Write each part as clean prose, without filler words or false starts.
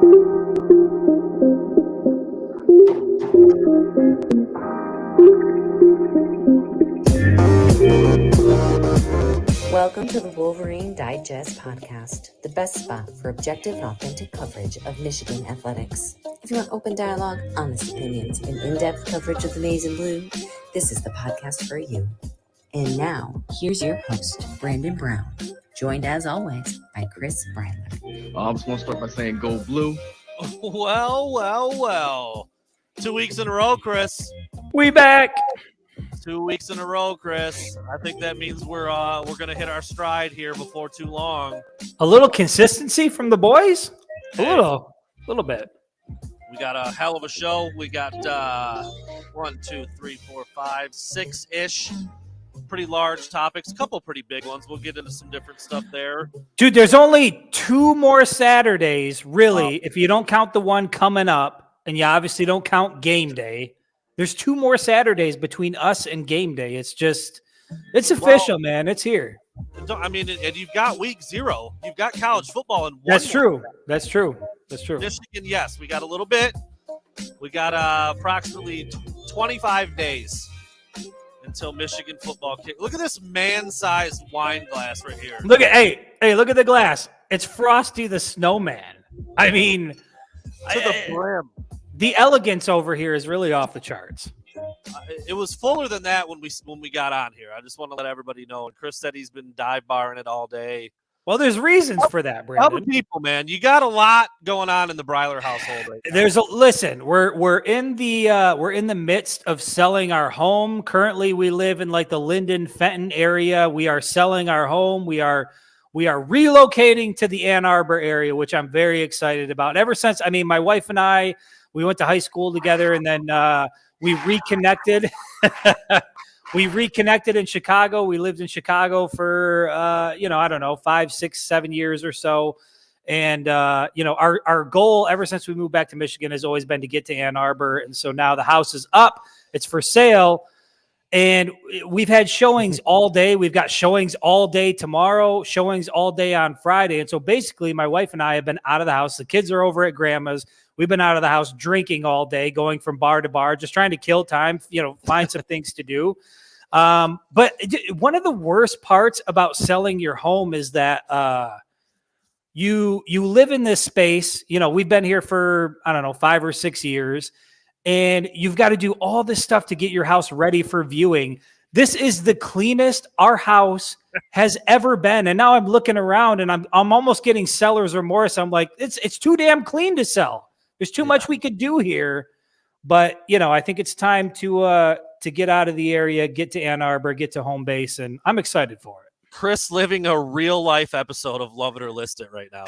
Welcome to the Wolverine Digest Podcast, the best spot for objective and authentic coverage of Michigan athletics. If you want open dialogue, honest opinions, and in-depth coverage of the maize and blue, this is the podcast for you. And now, here's your host, Brandon Brown, joined as always by Chris Brandler. I just want to start by saying go blue. Well. 2 weeks in a row, Chris. We back. 2 weeks in a row, Chris. I think that means we're gonna hit our stride here before too long. A little consistency from the boys. A little bit. We got a hell of a show. We got 1, 2, 3, 4, 5, 6-ish pretty large topics. A couple pretty big ones. We'll get into some different stuff there. Dude, there's only 2 more Saturdays, really, if you don't count the one coming up, and you obviously don't count game day. There's 2 more Saturdays between us and game day. It's official, man. It's here. I mean, and you've got week 0. You've got college football in 1 That's week. true. That's true. Michigan, yes, we got a little bit. We got approximately 25 days until Michigan football kick. Look at this man-sized wine glass right here. Look at the glass. It's Frosty the Snowman. I mean, To the brim. The elegance over here is really off the charts. It was fuller than that when we got on here. I just want to let everybody know. And Chris said he's been dive barring it all day. Well, there's reasons for that, Brandon. Other people, man, you got a lot going on in the Breiler household right now. Listen. We're in the midst of selling our home. Currently, we live in like the Linden Fenton area. We are selling our home. We are relocating to the Ann Arbor area, which I'm very excited about. Ever since, my wife and I, we went to high school together, and then we reconnected. We reconnected in Chicago. We lived in Chicago for, 5, 6, 7 years or so. And, our goal ever since we moved back to Michigan has always been to get to Ann Arbor. And so now the house is up. It's for sale. And we've had showings all day. We've got showings all day tomorrow, showings all day on Friday. And so basically my wife and I have been out of the house. The kids are over at grandma's. We've been out of the house drinking all day, going from bar to bar, just trying to kill time, find some things to do. But one of the worst parts about selling your home is that you live in this space. We've been here for, 5 or 6 years, and you've got to do all this stuff to get your house ready for viewing. This is the cleanest our house has ever been. And now I'm looking around and I'm almost getting seller's remorse. I'm like, it's too damn clean to sell. There's too much we could do here. But, I think it's time to get out of the area, get to Ann Arbor, get to home base, and I'm excited for it. Chris living a real-life episode of Love It or List It right now.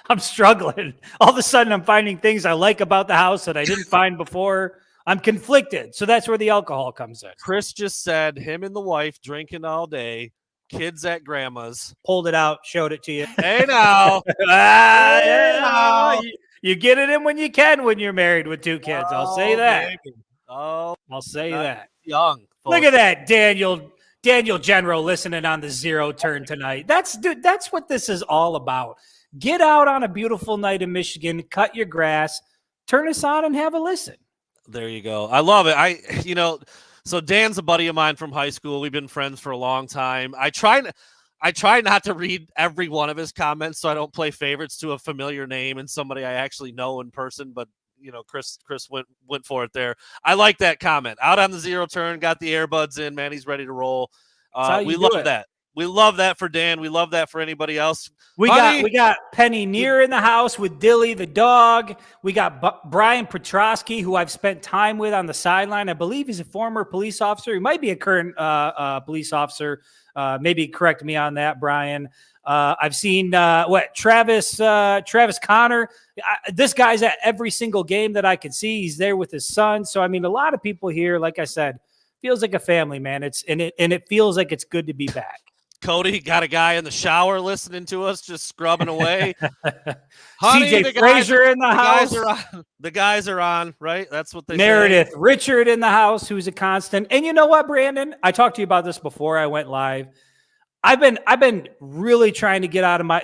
I'm struggling. All of a sudden, I'm finding things I like about the house that I didn't find before. I'm conflicted. So that's where the alcohol comes in. Chris just said him and the wife drinking all day, kids at grandma's. Pulled it out, showed it to you. Hey, now. You get it in when you can when you're married with 2 kids. I'll say that. Baby. I'll say that. Young. Folks. Look at that, Daniel General listening on the Zero Turn tonight. That's what this is all about. Get out on a beautiful night in Michigan, cut your grass, turn us on and have a listen. There you go. I love it. So Dan's a buddy of mine from high school. We've been friends for a long time. I try not to read every one of his comments so I don't play favorites to a familiar name and somebody I actually know in person, but Chris went for it there. I like that comment. Out on the Zero Turn, got the earbuds in, man. He's ready to roll. We love that. We love that for Dan. We love that for anybody else. We got Penny Neer in the house with Dilly the dog. We got Brian Petrosky, who I've spent time with on the sideline. I believe he's a former police officer. He might be a current police officer. Maybe correct me on that, Brian. I've seen Travis Connor. This guy's at every single game that I can see. He's there with his son. So, a lot of people here, like I said, feels like a family, man. It feels like it's good to be back. Cody got a guy in the shower listening to us, just scrubbing away. Honey, CJ Frazier in the house. The guys are on, right? That's what they Meredith say. Richard in the house, who's a constant. And you know what, Brandon? I talked to you about this before I went live. I've been really trying to get out of my,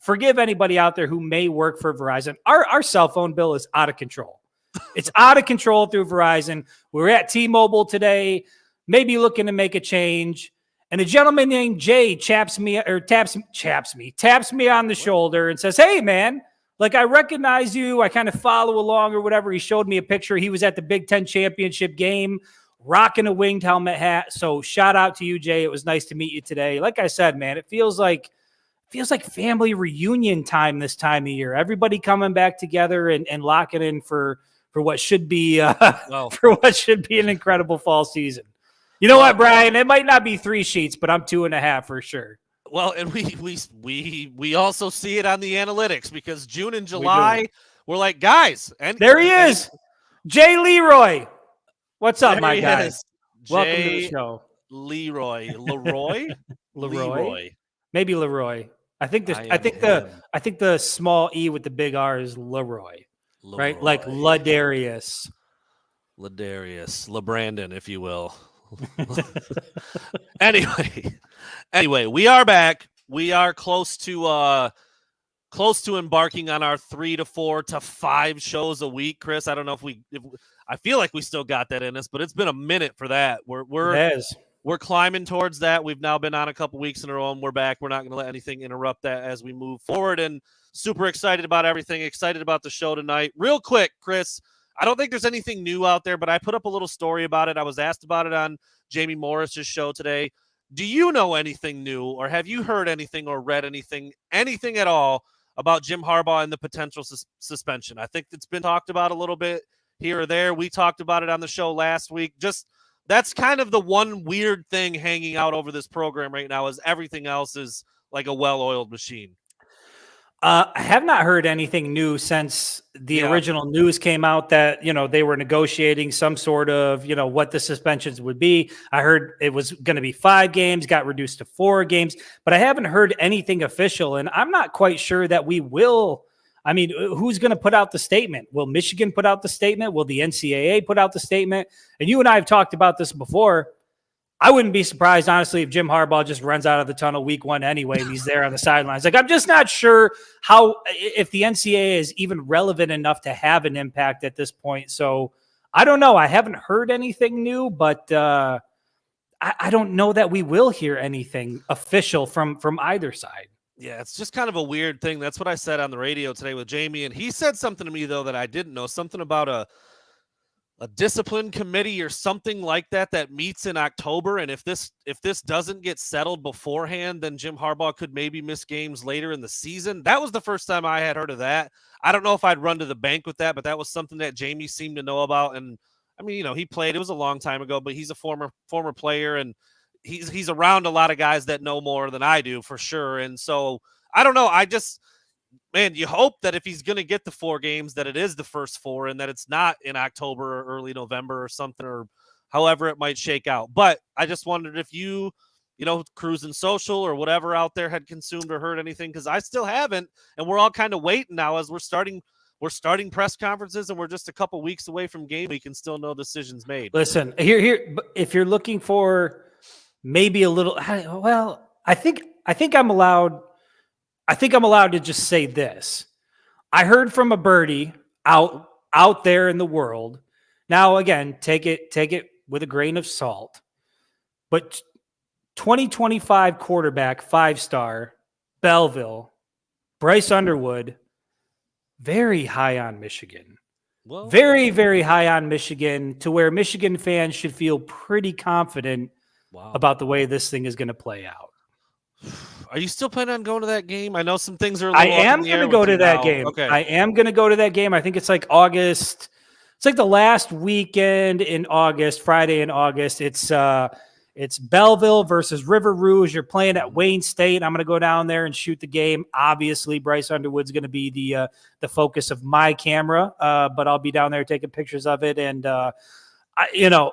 forgive anybody out there who may work for Verizon. Our cell phone bill is out of control. It's out of control through Verizon. We're at T-Mobile today, maybe looking to make a change. And a gentleman named Jay taps me on the shoulder and says, "Hey, man, like I recognize you. I kind of follow along or whatever." He showed me a picture. He was at the Big Ten championship game, rocking a winged helmet hat. So shout out to you, Jay. It was nice to meet you today. Like I said, man, it feels like family reunion time this time of year. Everybody coming back together and locking in for what should be for what should be an incredible fall season. You know what, Brian? It might not be 3 sheets, but I'm 2.5 for sure. Well, and we also see it on the analytics because June and July, we're like, guys, and there he is, Jay Leroy. What's up, my guy? Welcome to the show, Leroy. Maybe Leroy. I think the small E with the big R is Leroy. Right? Like Ladarius, LeBrandon, if you will. Anyway, we are back. We are close to embarking on our 3 to 4 to 5 shows a week, Chris. I don't know if I feel like we still got that in us, but it's been a minute for that. We're climbing towards that. We've now been on a couple weeks in a row, and we're back. We're not going to let anything interrupt that as we move forward, and super excited about everything. Excited about the show tonight. Real quick, Chris, I don't think there's anything new out there, but I put up a little story about it. I was asked about it on Jamie Morris's show today. Do you know anything new, or have you heard anything or read anything at all about Jim Harbaugh and the potential suspension? I think it's been talked about a little bit here or there. We talked about it on the show last week. Just that's kind of the one weird thing hanging out over this program right now, is everything else is like a well-oiled machine. I have not heard anything new since the original news came out that, they were negotiating some sort of, what the suspensions would be. I heard it was going to be 5 games, got reduced to 4 games, but I haven't heard anything official. And I'm not quite sure that we will. I mean, who's going to put out the statement? Will Michigan put out the statement? Will the NCAA put out the statement? And you and I have talked about this before. I wouldn't be surprised, honestly, if Jim Harbaugh just runs out of the tunnel week 1 anyway, and he's there on the sidelines. Like, I'm just not sure if the NCAA is even relevant enough to have an impact at this point. So I don't know. I haven't heard anything new, but I don't know that we will hear anything official from either side. Yeah, it's just kind of a weird thing. That's what I said on the radio today with Jamie, and he said something to me, though, that I didn't know, something about a discipline committee or something like that meets in October. And if this doesn't get settled beforehand, then Jim Harbaugh could maybe miss games later in the season. That was the first time I had heard of that. I don't know if I'd run to the bank with that, but that was something that Jamie seemed to know about. And I mean, he played, it was a long time ago, but he's a former player, and he's around a lot of guys that know more than I do for sure. And so I don't know. Man, you hope that if he's going to get the 4 games, that it is the first 4 and that it's not in October or early November or something, or however it might shake out. But I just wondered if you cruising social or whatever out there had consumed or heard anything, because I still haven't. And we're all kind of waiting now as we're starting press conferences, and we're just a couple weeks away from game week and still no decisions made. Listen, here, if you're looking for maybe a little, well, I think I'm allowed to just say this. I heard from a birdie out there in the world. Now, again, take it with a grain of salt. But 2025 quarterback, 5-star, Belleville, Bryce Underwood, very high on Michigan. Well, very, very high on Michigan, to where Michigan fans should feel pretty confident about the way this thing is going to play out. Are you still planning on going to that game? I know some things are. I am going to go to that game. Okay. I am going to go to that game. I think it's like August. It's like the last weekend in August, Friday in August. It's Belleville versus River Rouge. You're playing at Wayne State. I'm going to go down there and shoot the game. Obviously, Bryce Underwood's going to be the focus of my camera, but I'll be down there taking pictures of it. And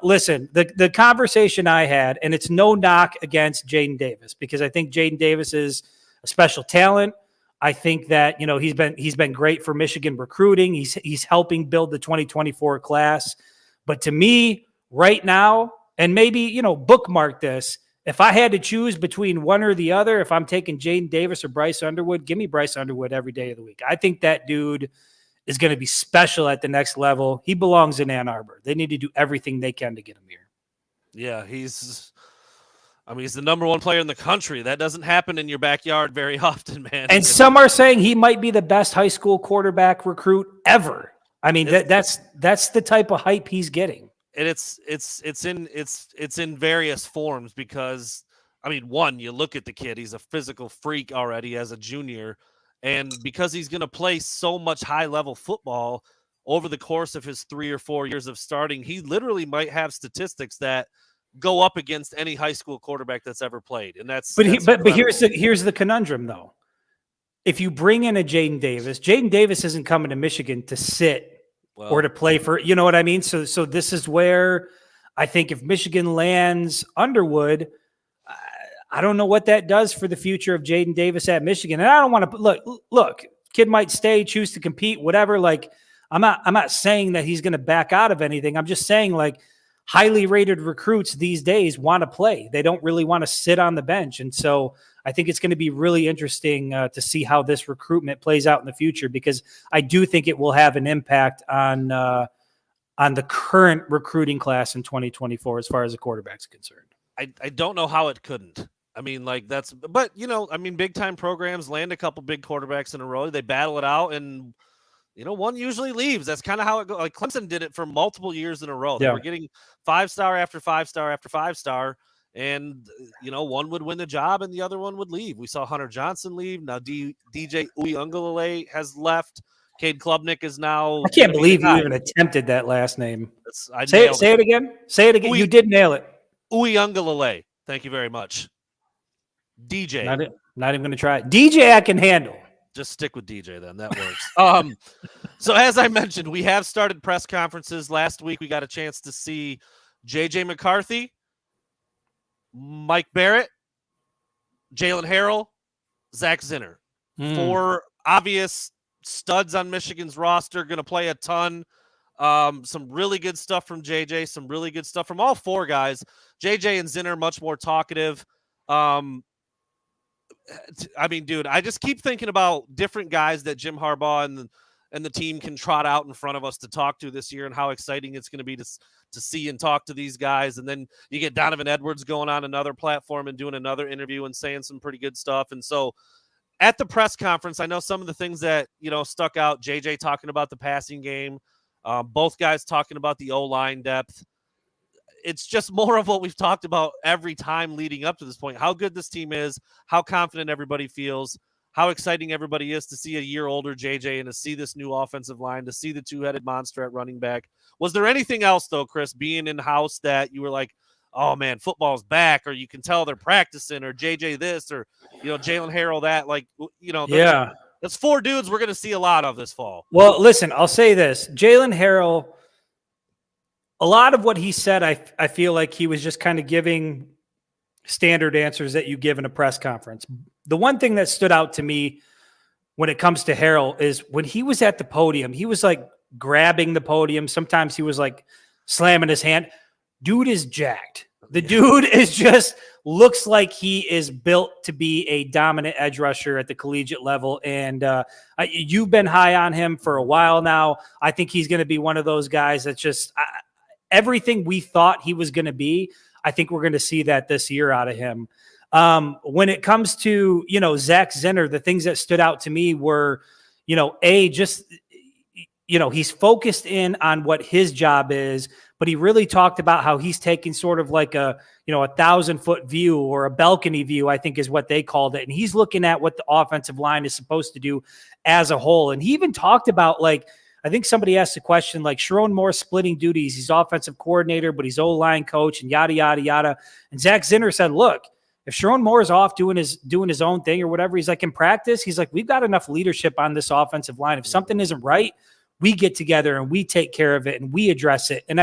listen, the conversation I had, and it's no knock against Jaden Davis, because I think Jaden Davis is a special talent. I think that, he's been great for Michigan recruiting. He's helping build the 2024 class. But to me, right now, and maybe, bookmark this, if I had to choose between one or the other, if I'm taking Jaden Davis or Bryce Underwood, give me Bryce Underwood every day of the week. I think that dude is going to be special at the next level. He belongs in Ann Arbor. They need to do everything they can to get him here. Yeah, he's the number one player in the country. That doesn't happen in your backyard very often, man. And some are saying he might be the best high school quarterback recruit ever. I mean, that's the type of hype he's getting. And it's in various forms because, I mean, one, you look at the kid, he's a physical freak already as a junior. And because he's going to play so much high-level football over the course of his 3 or 4 years of starting, he literally might have statistics that go up against any high school quarterback that's ever played. And that's but here's the conundrum, though. If you bring in a Jaden Davis isn't coming to Michigan to sit or to play for, you know what I mean? So this is where I think if Michigan lands Underwood, I don't know what that does for the future of Jaden Davis at Michigan. And I don't want to look, kid might stay, choose to compete, whatever. Like, I'm not saying that he's going to back out of anything. I'm just saying, like, highly rated recruits these days want to play. They don't really want to sit on the bench. And so I think it's going to be really interesting to see how this recruitment plays out in the future, because I do think it will have an impact on the current recruiting class in 2024 as far as the quarterback's concerned. I don't know how it couldn't. I mean, like, but big time programs land a couple big quarterbacks in a row. They battle it out, and one usually leaves. That's kind of how it goes. Like, Clemson did it for multiple years in a row. They were getting 5-star after 5-star after 5-star, and one would win the job and the other one would leave. We saw Hunter Johnson leave. Now DJ Uiagalelei has left. Cade Klubnik is now. I can't believe you even attempted that last name. Say it again. Say it again. You did nail it. Uiagalelei. Thank you very much. DJ. Not even going to try it. DJ I can handle. Just stick with DJ then. That works. So as I mentioned, we have started press conferences. Last week we got a chance to see JJ McCarthy, Mike Barrett, Jalen Harrell, Zach Zinner. 4 obvious studs on Michigan's roster, going to play a ton. Some really good stuff from JJ, some really good stuff from all 4 guys. JJ and Zinner much more talkative. Dude, I just keep thinking about different guys that Jim Harbaugh and the team can trot out in front of us to talk to this year, and how exciting it's going to be to see and talk to these guys. And then you get Donovan Edwards going on another platform and doing another interview and saying some pretty good stuff. And so at the press conference, I know some of the things that, stuck out. JJ talking about the passing game, both guys talking about the O-line depth. It's just more of what we've talked about every time leading up to this point, how good this team is, how confident everybody feels, how exciting everybody is to see a year older JJ and to see this new offensive line, to see the 2-headed monster at running back. Was there anything else, though, Chris, being in-house that you were like, oh, man, football's back, or you can tell they're practicing, or JJ this, or, Jalen Harrell that, like, that's 4 dudes we're going to see a lot of this fall. Well, listen, I'll say this. Jalen Harrell, a lot of what he said, I feel like he was just kind of giving standard answers that you give in a press conference. The one thing that stood out to me when it comes to Harrell is when he was at the podium, he was like grabbing the podium. Sometimes he was like slamming his hand. Dude is jacked. The dude is just looks like he is built to be a dominant edge rusher at the collegiate level. And you've been high on him for a while now. I think he's going to be one of those guys that's just everything we thought he was going to be. I think we're going to see that this year out of him. When it comes to, Zach Zinner, the things that stood out to me were, he's focused in on what his job is, but he really talked about how he's taking sort of like a 1,000-foot view, or a balcony view, I think is what they called it. And he's looking at what the offensive line is supposed to do as a whole. And he even talked about, like, I think somebody asked the question, like, Sharon Moore splitting duties. He's offensive coordinator, but he's O-line coach, and yada, yada, yada. And Zach Zinner said, look, if Sharon Moore is off doing his own thing or whatever, he's like, in practice, he's like, we've got enough leadership on this offensive line. If something isn't right, we get together and we take care of it and we address it. And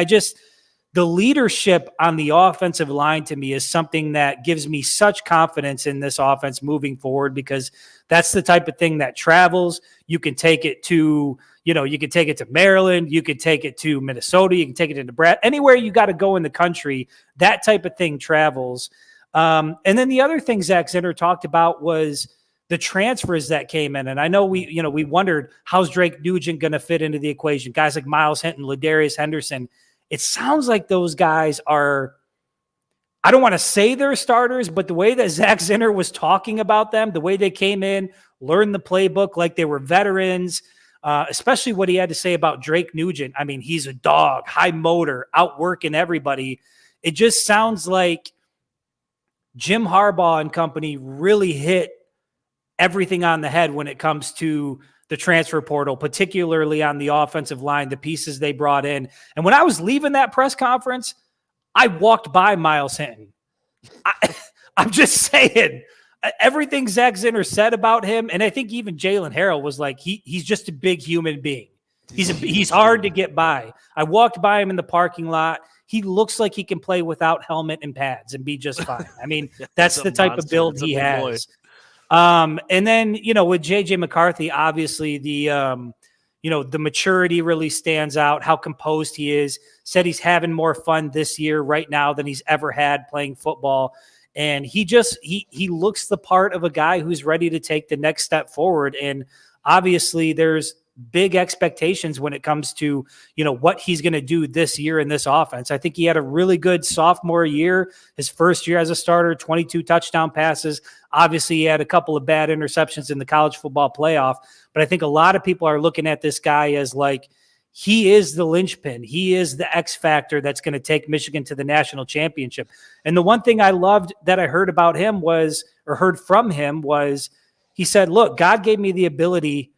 the leadership on the offensive line to me is something that gives me such confidence in this offense moving forward, because that's the type of thing that travels. You can take it to, you can take it to Maryland, you can take it to Minnesota, you can take it to Nebraska, anywhere you got to go in the country, that type of thing travels. And then the other thing Zach Zinner talked about was the transfers that came in. And I know we wondered, how's Drake Nugent going to fit into the equation? Guys like Miles Hinton, Ladarius Henderson. It sounds like those guys are, I don't want to say they're starters, but the way that Zach Zinner was talking about them, the way they came in, learned the playbook like they were veterans, especially what he had to say about Drake Nugent. I mean, he's a dog, high motor, outworking everybody. It just sounds like Jim Harbaugh and company really hit everything on the head when it comes to the transfer portal, particularly on the offensive line, the pieces they brought in. And when I was leaving that press conference, I walked by Miles Hinton. I'm just saying, everything Zach Zinner said about him, and I think even Jalen Harrell was like, he's just a big human being. He's hard to get by. I walked by him in the parking lot. He looks like he can play without helmet and pads and be just fine. I mean, that's the type of build he has. And then, with JJ McCarthy, obviously the maturity really stands out, how composed he is. Said he's having more fun this year right now than he's ever had playing football. And he looks the part of a guy who's ready to take the next step forward. And obviously there's big expectations when it comes to, what he's going to do this year in this offense. I think he had a really good sophomore year, his first year as a starter, 22 touchdown passes. Obviously he had a couple of bad interceptions in the college football playoff, but I think a lot of people are looking at this guy as like, he is the linchpin. He is the X factor that's going to take Michigan to the national championship. And the one thing I loved that I heard from him was he said, look, God gave me the ability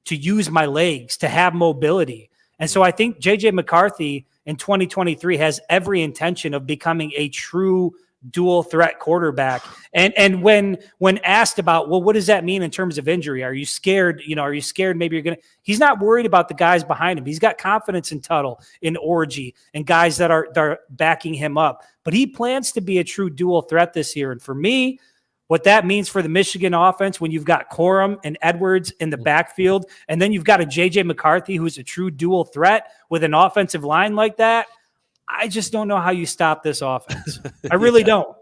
to use my legs, to have mobility. And so I think JJ McCarthy in 2023 has every intention of becoming a true dual threat quarterback. And when asked about, well, what does that mean in terms of injury? Are you scared? Are you scared maybe you're going to, he's not worried about the guys behind him. He's got confidence in Tuttle, in Orgy, and guys that are backing him up. But he plans to be a true dual threat this year. And for me, what that means for the Michigan offense, when you've got Corum and Edwards in the backfield, and then you've got a JJ McCarthy who's a true dual threat with an offensive line like that, I just don't know how you stop this offense. I really don't.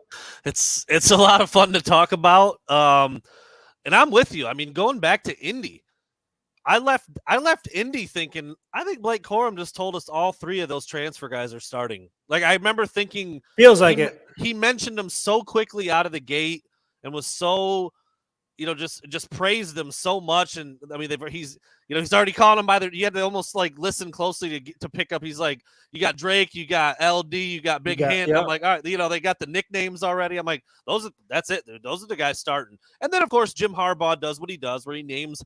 It's a lot of fun to talk about. And I'm with you. I mean, going back to Indy, I left Indy thinking, I think Blake Corum just told us all three of those transfer guys are starting. Like, I remember thinking, feels like he mentioned them so quickly out of the gate and was so, just praised them so much. And I mean, he's already calling them by their, you had to almost like listen closely to pick up. He's like, you got Drake, you got LD, you got Big Hand. Yep. I'm like, all right, they got the nicknames already. I'm like, that's it. Those are the guys starting. And then of course, Jim Harbaugh does what he does, where he names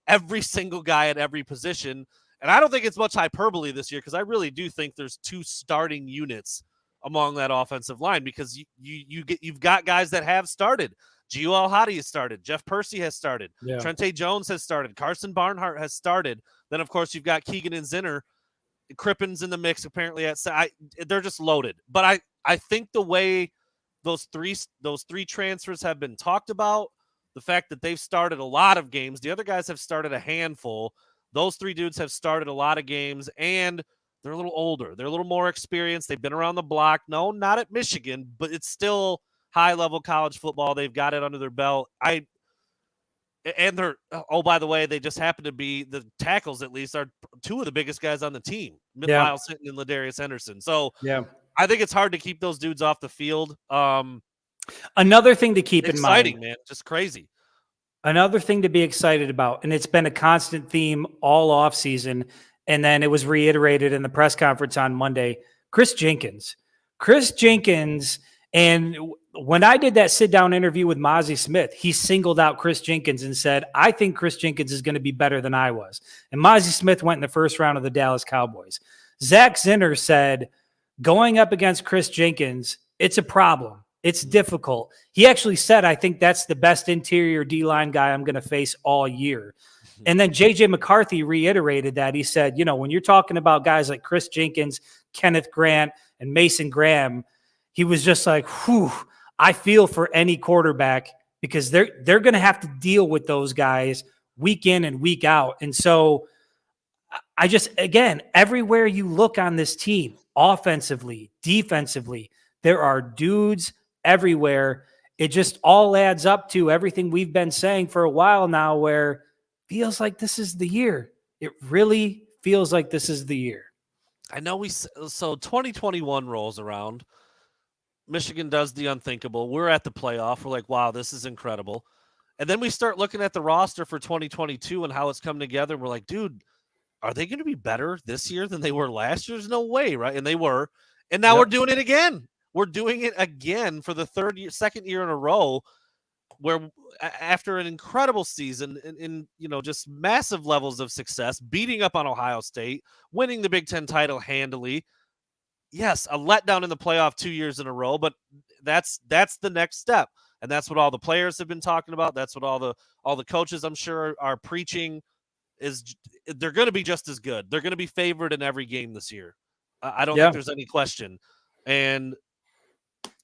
every single guy at every position. And I don't think it's much hyperbole this year, because I really do think there's two starting units among that offensive line, because you've got guys that have started. Gio Al-Hadi has started. Jeff Percy has started. Yeah. Trente Jones has started. Carson Barnhart has started. Then, of course, you've got Keegan and Zinner. Crippen's in the mix, apparently. They're just loaded. But I think the way those three transfers have been talked about, the fact that they've started a lot of games, the other guys have started a handful. Those three dudes have started a lot of games, and they're a little older. They're a little more experienced. They've been around the block. No, not at Michigan, but it's still high-level college football. They've got it under their belt. And they're, by the way, they just happen to be, the tackles at least are two of the biggest guys on the team, Miles Hinton and Ladarius Henderson. So yeah, I think it's hard to keep those dudes off the field. Another thing to keep in mind. Exciting, man. Just crazy. Another thing to be excited about, and it's been a constant theme all offseason, and then it was reiterated in the press conference on Monday, Chris Jenkins. And when I did that sit-down interview with Mozzie Smith, he singled out Chris Jenkins and said, I think Chris Jenkins is going to be better than I was. And Mozzie Smith went in the first round of the Dallas Cowboys. Zach Zinner said, going up against Chris Jenkins, it's a problem. It's difficult. He actually said, I think that's the best interior D-line guy I'm going to face all year. And then J.J. McCarthy reiterated that. He said, when you're talking about guys like Chris Jenkins, Kenneth Grant, and Mason Graham, he was just like, whew, I feel for any quarterback, because they're going to have to deal with those guys week in and week out. And so I just, again, everywhere you look on this team, offensively, defensively, there are dudes everywhere. It just all adds up to everything we've been saying for a while now, where feels like this is the year. It really feels like this is the year. I know so 2021 rolls around. Michigan does the unthinkable. We're at the playoff. We're like, wow, this is incredible. And then we start looking at the roster for 2022 and how it's come together. We're like, dude, are they going to be better this year than they were last year? There's no way, right? And they were. And now we're doing it again. We're doing it again for the second year in a row, where after an incredible season in just massive levels of success, beating up on Ohio State, winning the Big Ten title handily. Yes, a letdown in the playoff 2 years in a row, but that's the next step. And that's what all the players have been talking about. That's what all the coaches, I'm sure, are preaching, is they're going to be just as good. They're going to be favored in every game this year. I don't think there's any question. And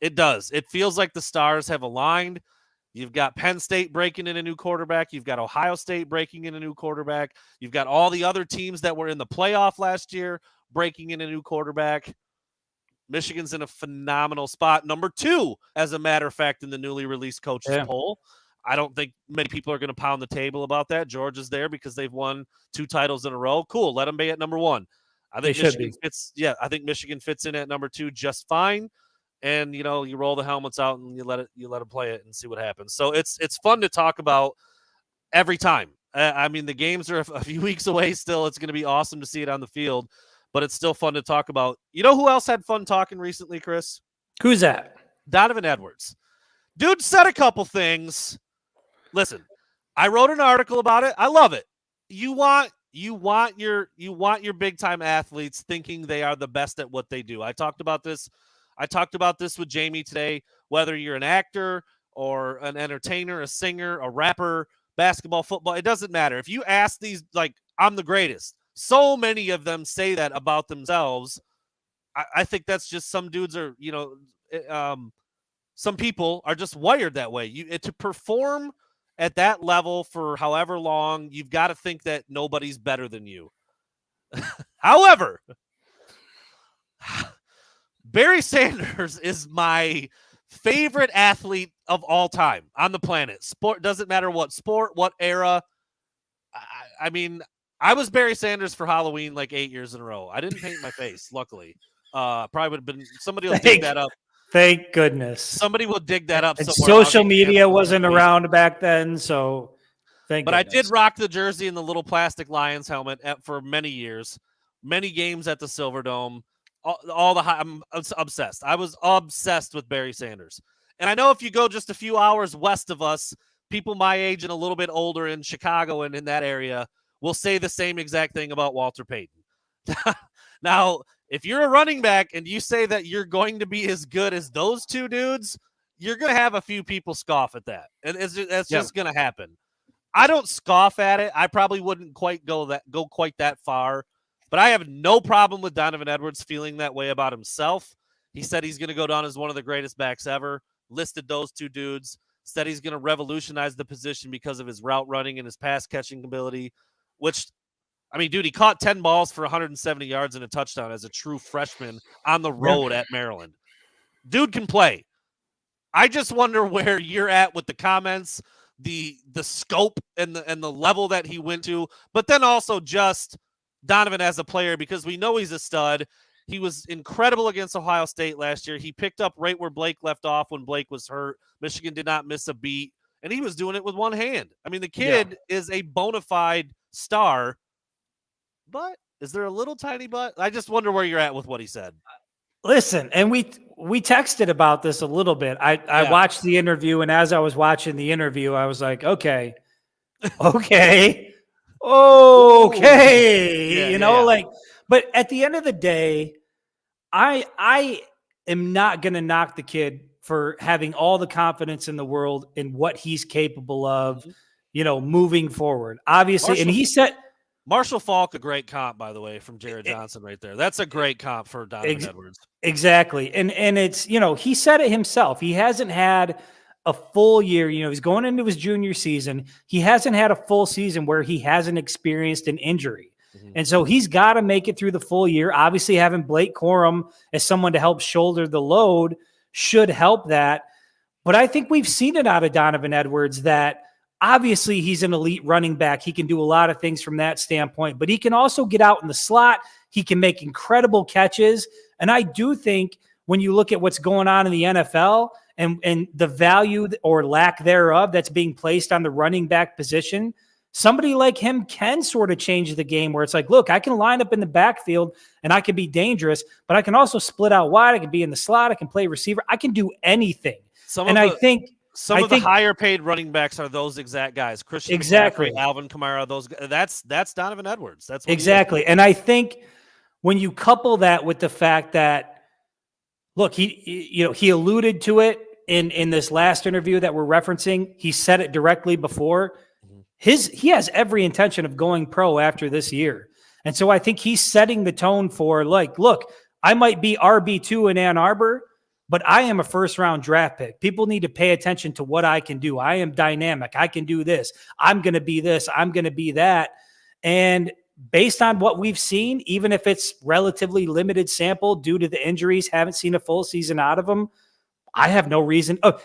it does. It feels like the stars have aligned. You've got Penn State breaking in a new quarterback. You've got Ohio State breaking in a new quarterback. You've got all the other teams that were in the playoff last year breaking in a new quarterback. Michigan's in a phenomenal spot. Number 2, as a matter of fact, in the newly released coaches poll. I don't think many people are going to pound the table about that. Georgia's there because they've won 2 titles in a row. Cool. Let them be at number 1. I think Michigan fits. Yeah, I think Michigan fits in at number 2 just fine. And you roll the helmets out and you let them play it and see what happens. So it's fun to talk about every time. I mean, the games are a few weeks away still. It's going to be awesome to see it on the field. But it's still fun to talk about. You know who else had fun talking recently, Chris? Who's that? Donovan Edwards. Dude said a couple things. Listen, I wrote an article about it. I love it. You want your big time athletes thinking they are the best at what they do. I talked about this with Jamie today. Whether you're an actor or an entertainer, a singer, a rapper, basketball, football, it doesn't matter. If you ask these, like, I'm the greatest. So many of them say that about themselves. I think that's just some dudes are, some people are just wired that way. To perform at that level for however long, you've got to think that nobody's better than you. However, Barry Sanders is my favorite athlete of all time on the planet. Sport, doesn't matter what sport, what era. I mean, I was Barry Sanders for Halloween like 8 years in a row. I didn't paint my face, luckily. Probably would have been somebody will dig that up. Thank goodness. Somebody will dig that up. And social media wasn't around back then, so thank goodness. I did rock the jersey and the little plastic Lions helmet for many years, many games at the Silverdome. I'm obsessed. I was obsessed with Barry Sanders. And I know if you go just a few hours west of us, people my age and a little bit older in Chicago and in that area will say the same exact thing about Walter Payton. Now, if you're a running back and you say that you're going to be as good as those two dudes, you're going to have a few people scoff at that. And that's just going to happen. I don't scoff at it. I probably wouldn't quite go quite that far, but I have no problem with Donovan Edwards feeling that way about himself. He said he's going to go down as one of the greatest backs ever, listed those two dudes, said he's going to revolutionize the position because of his route running and his pass catching ability, which, I mean, dude, he caught 10 balls for 170 yards and a touchdown as a true freshman on the road at Maryland. Dude can play. I just wonder where you're at with the comments, the scope and the level that he went to, but then also just Donovan as a player, because we know he's a stud. He was incredible against Ohio State last year. He picked up right where Blake left off when Blake was hurt. Michigan did not miss a beat, and he was doing it with one hand. I mean, the kid is a bona fide star, but is there a little tiny but? I just wonder where you're at with what he said. Listen, and we texted about this a little bit. I watched the interview, and as I was watching the interview, I was like, okay. But at the end of the day, I am not going to knock the kid for having all the confidence in the world in what he's capable of, moving forward. Obviously, and he said Marshall Faulk, a great comp, by the way, from Jared Johnson right there. That's a great comp for Donovan Edwards. Exactly. And it's, he said it himself. He hasn't had a full year. He's going into his junior season. He hasn't had a full season where he hasn't experienced an injury. Mm-hmm. And so he's got to make it through the full year. Obviously, having Blake Corum as someone to help shoulder the load should help that. But I think we've seen it out of Donovan Edwards that obviously he's an elite running back. He can do a lot of things from that standpoint, but he can also get out in the slot. He can make incredible catches. And I do think when you look at what's going on in the NFL and the value or lack thereof that's being placed on the running back position, somebody like him can sort of change the game where it's like, look, I can line up in the backfield and I can be dangerous, but I can also split out wide. I can be in the slot. I can play receiver. I can do anything. I think some of the higher paid running backs are those exact guys. Christian exactly. McCaffrey, Alvin Kamara, those that's Donovan Edwards. That's what exactly. And I think when you couple that with the fact that, look, he alluded to it in this last interview that we're referencing. He said it directly before. He has every intention of going pro after this year. And so I think he's setting the tone for like, look, I might be RB2 in Ann Arbor, but I am a first-round draft pick. People need to pay attention to what I can do. I am dynamic. I can do this. I'm going to be this. I'm going to be that. And based on what we've seen, even if it's relatively limited sample due to the injuries, haven't seen a full season out of him, I have no reason. Oh,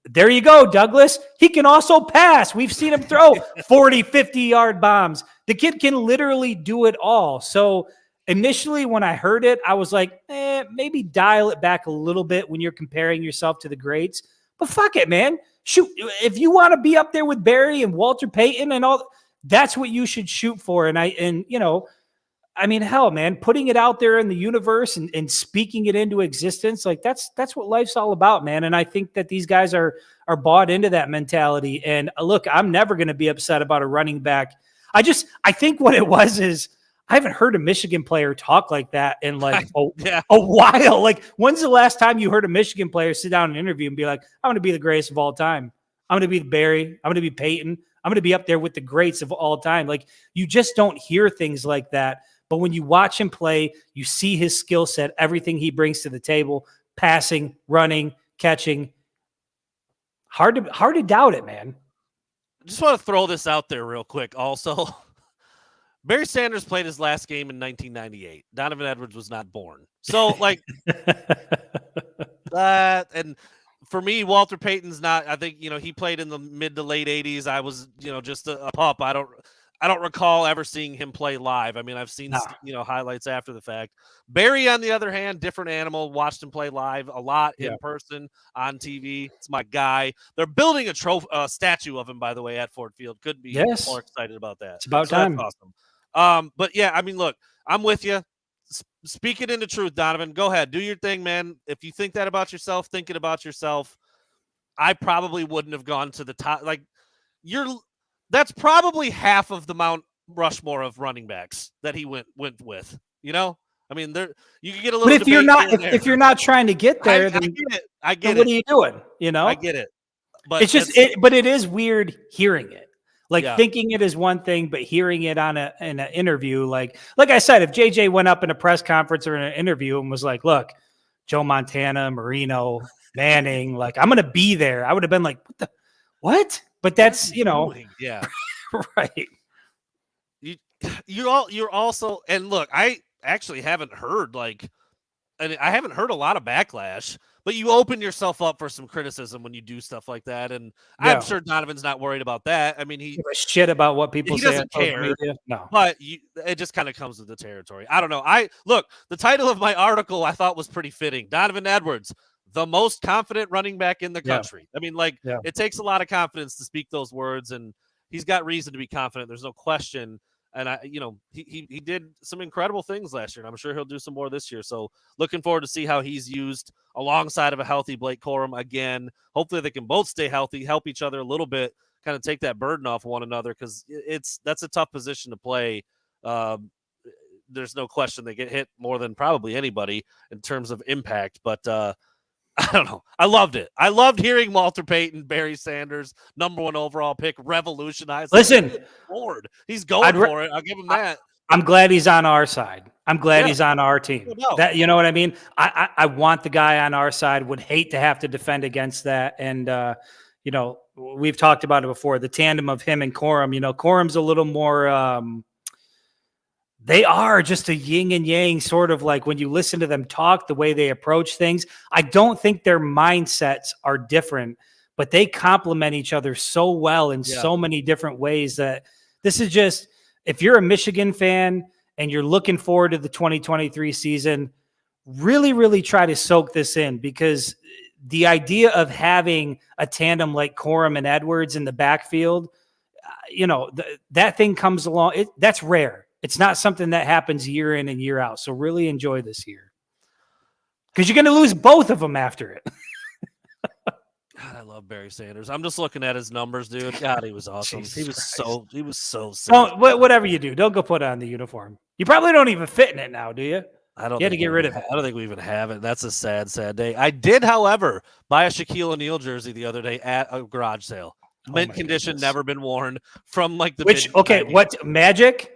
there you go, Douglas. He can also pass. We've seen him throw 40, 50-yard bombs. The kid can literally do it all. So initially, when I heard it, I was like, maybe dial it back a little bit when you're comparing yourself to the greats. But fuck it, man. Shoot, if you want to be up there with Barry and Walter Payton and all, that's what you should shoot for. I mean, hell, man, putting it out there in the universe and speaking it into existence, like that's what life's all about, man. And I think that these guys are bought into that mentality. And look, I'm never going to be upset about a running back. I think what it was is I haven't heard a Michigan player talk like that in like a while. Like, when's the last time you heard a Michigan player sit down in an interview and be like, I'm going to be the greatest of all time. I'm going to be Barry. I'm going to be Peyton. I'm going to be up there with the greats of all time. Like, you just don't hear things like that. But when you watch him play, you see his skill set, everything he brings to the table, passing, running, catching. Hard to doubt it, man. I just want to throw this out there real quick. Also, Barry Sanders played his last game in 1998. Donovan Edwards was not born. So, like, that. And for me, Walter Payton's not. I think, he played in the mid to late 80s. I was, just a pup. I don't recall ever seeing him play live. I mean, I've seen, highlights after the fact. Barry, on the other hand, different animal. Watched him play live a lot in person on TV. It's my guy. They're building a statue of him, by the way, at Ford Field. Could be more excited about that. It's about time. That's awesome. But yeah, I mean, look, I'm with you. Speak it into truth, Donovan. Go ahead. Do your thing, man. If you think that about yourself, think it about yourself. I probably wouldn't have gone to the top. Like, that's probably half of the Mount Rushmore of running backs that he went with. I mean, there you can get a little. But if you're not trying to get there, then I get it. What are you doing? I get it. But it's just but it is weird hearing it. Like, thinking it is one thing, but hearing it in an interview, like I said, if JJ went up in a press conference or in an interview and was like, "Look, Joe Montana, Marino, Manning, like, I'm going to be there," I would have been like, "What?" But that's right. You're also, and look, I actually haven't heard I haven't heard a lot of backlash. But you open yourself up for some criticism when you do stuff like that, and I'm sure Donovan's not worried about that. I mean, he gives a shit about what people say. He doesn't care. No, but it just kind of comes with the territory. I don't know. Look, the title of my article I thought was pretty fitting. Donovan Edwards, the most confident running back in the country. I mean, it takes a lot of confidence to speak those words, and he's got reason to be confident. There's no question. And he did some incredible things last year, and I'm sure he'll do some more this year. So looking forward to see how he's used alongside of a healthy Blake Corum again. Hopefully they can both stay healthy, help each other a little bit, kind of take that burden off one another, because that's a tough position to play. There's no question they get hit more than probably anybody in terms of impact, but I don't know. I loved it. I loved hearing Walter Payton, Barry Sanders, #1 overall pick, revolutionized. Listen, Lord, he's going for it. I'll give him that. I'm glad he's on our side. I'm glad he's on our team. That, you know what I mean? I want the guy on our side. Would hate to have to defend against that. And we've talked about it before. The tandem of him and Corum. Corum's a little more They are just a yin and yang, sort of like when you listen to them talk, the way they approach things. I don't think their mindsets are different, but they complement each other so well in so many different ways that this is just, if you're a Michigan fan and you're looking forward to the 2023 season, really, really try to soak this in, because the idea of having a tandem like Corum and Edwards in the backfield, that thing comes along. That's rare. It's not something that happens year in and year out. So really enjoy this year, because you're going to lose both of them after it. God, I love Barry Sanders. I'm just looking at his numbers, dude. God, he was awesome. Jesus He was so sick. Whatever you do, don't go put on the uniform. You probably don't even fit in it now, do you? I don't. You had to get rid of it. I don't think we even have it. That's a sad, sad day. I did, however, buy a Shaquille O'Neal jersey the other day at a garage sale. Mint condition, goodness. never been worn, from like the what Magic?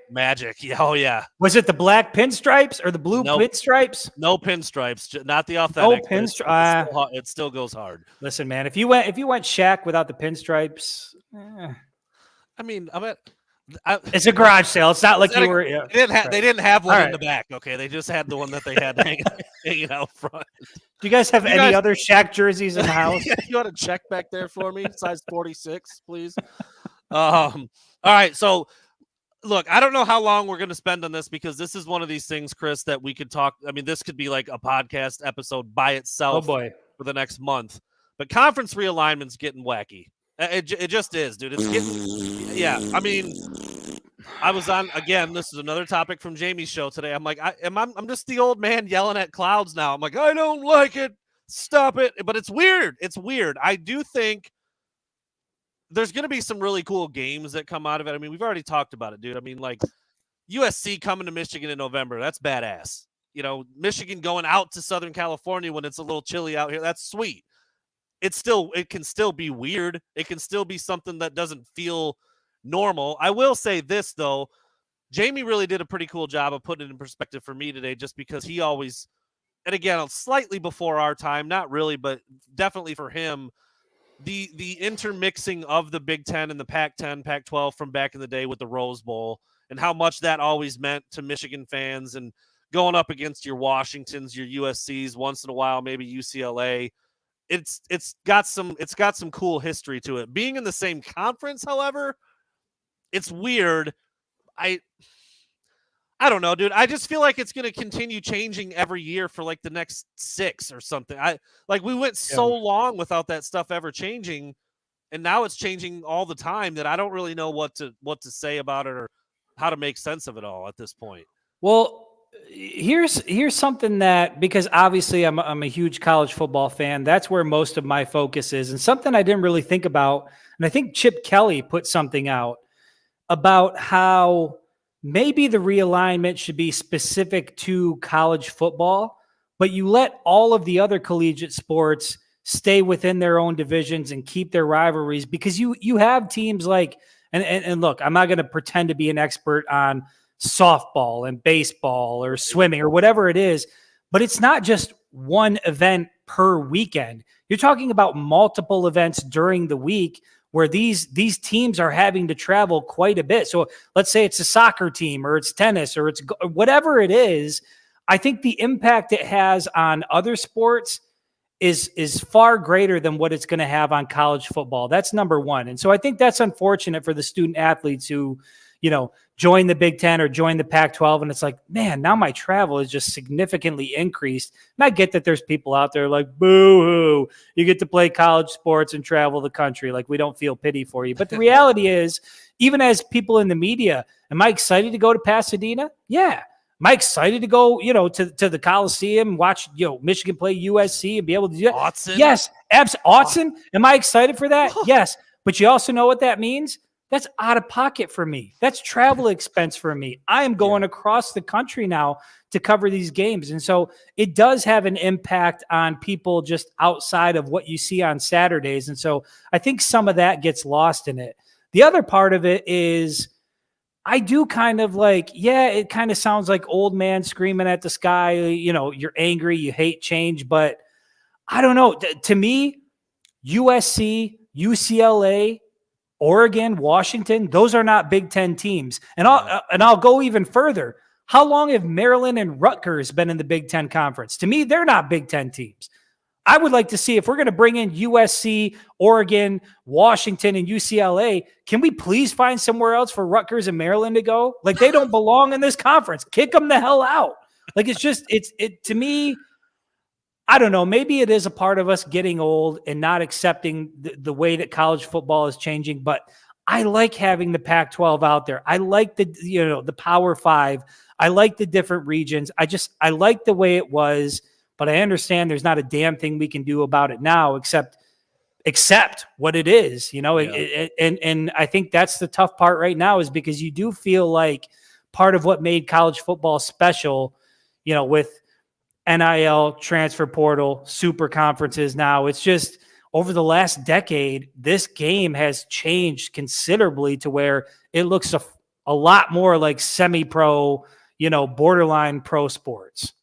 Yeah, oh yeah. Was it the black pinstripes or the blue pinstripes? No pinstripes, not the authentic. No pinstripes. It still goes hard. Listen, man, if you went Shaq without the pinstripes, I mean, it's a garage sale. It's not like you were. Yeah. They didn't have one in the back. Okay, they just had the one that they had hanging out front. Do you guys have any other Shaq jerseys in the house? You want to check back there for me? Size 46, please. All right. So, look, I don't know how long we're going to spend on this, because this is one of these things, Chris, that we could talk. I mean, this could be like a podcast episode by itself for the next month. But conference realignment's getting wacky. It just is, dude. It's getting, yeah. I mean, I was on, again, this is another topic from Jamie's show today. I'm like, I'm just the old man yelling at clouds now. I'm like, I don't like it. Stop it. But it's weird. It's weird. I do think there's going to be some really cool games that come out of it. I mean, we've already talked about it, dude. I mean, like USC coming to Michigan in November. That's badass. Michigan going out to Southern California when it's a little chilly out here. That's sweet. It can still be weird. It can still be something that doesn't feel normal. I will say this, though. Jamie really did a pretty cool job of putting it in perspective for me today, just because he always, and again, slightly before our time, not really, but definitely for him, the intermixing of the Big Ten and the Pac-10, Pac-12 from back in the day with the Rose Bowl, and how much that always meant to Michigan fans, and going up against your Washingtons, your USCs, once in a while, maybe UCLA. It's got some cool history to it. Being in the same conference, however, it's weird. I don't know, dude. I just feel like it's going to continue changing every year for like the next 6 or something. We went so long without that stuff ever changing, and now it's changing all the time that I don't really know what to say about it or how to make sense of it all at this point. Well, here's something that, because obviously I'm a huge college football fan. That's where most of my focus is, and something I didn't really think about. And I think Chip Kelly put something out about how maybe the realignment should be specific to college football, but you let all of the other collegiate sports stay within their own divisions and keep their rivalries, because you have teams like, and look, I'm not going to pretend to be an expert on softball and baseball or swimming or whatever it is, but it's not just one event per weekend. You're talking about multiple events during the week where these teams are having to travel quite a bit. So let's say it's a soccer team, or it's tennis, or it's whatever it is. I think the impact it has on other sports is far greater than what it's going to have on college football. That's number one. And so I think that's unfortunate for the student athletes who, join the Big Ten or join the Pac-12. And it's like, man, now my travel is just significantly increased. And I get that there's people out there like, boo-hoo, you get to play college sports and travel the country. Like, we don't feel pity for you. But the reality is, even as people in the media, am I excited to go to Pasadena? Yeah. Am I excited to go, to the Coliseum, watch, Michigan play USC and be able to do that? Autzen? Yes. Autzen. Am I excited for that? Yes. But you also know what that means? That's out of pocket for me. That's travel expense for me. I am going across the country now to cover these games. And so it does have an impact on people just outside of what you see on Saturdays. And so I think some of that gets lost in it. The other part of it is, I do kind of like, it kind of sounds like old man screaming at the sky. You're angry, you hate change, but I don't know. To me, USC, UCLA, Oregon, Washington, those are not Big Ten teams. And I'll go even further. How long have Maryland and Rutgers been in the Big Ten Conference? To me, they're not Big Ten teams. I would like to see, if we're going to bring in USC, Oregon, Washington, and UCLA, can we please find somewhere else for Rutgers and Maryland to go? Like, they don't belong in this conference. Kick them the hell out. Like, to me, I don't know. Maybe it is a part of us getting old and not accepting the way that college football is changing, but I like having the Pac-12 out there. I like the Power Five. I like the different regions. I like the way it was, but I understand there's not a damn thing we can do about it now except accept what it is, Yeah. And I think that's the tough part right now, is because you do feel like part of what made college football special, with NIL, transfer portal, super conferences now, it's just over the last decade, this game has changed considerably to where it looks a lot more like semi-pro, borderline pro sports,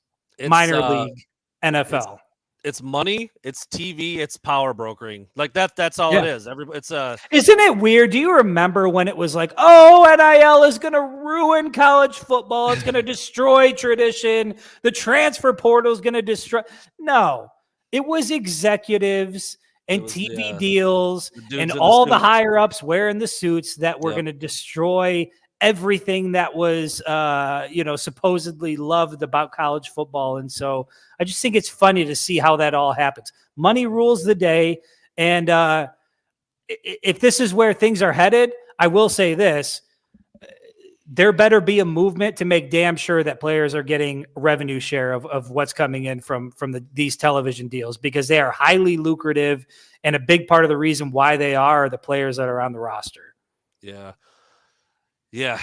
minor league, NFL. It's money, it's TV, it's power brokering. Like that's all it is. Isn't it weird? Do you remember when it was like, oh, NIL is going to ruin college football. It's going to destroy tradition. The transfer portal is going to destroy. No, it was executives and TV deals and all the higher ups wearing the suits that were going to destroy everything that was, supposedly loved about college football. And so I just think it's funny to see how that all happens. Money rules the day. And if this is where things are headed, I will say this: there better be a movement to make damn sure that players are getting revenue share of what's coming in from these television deals, because they are highly lucrative. And a big part of the reason why they are the players that are on the roster. Yeah. Yeah,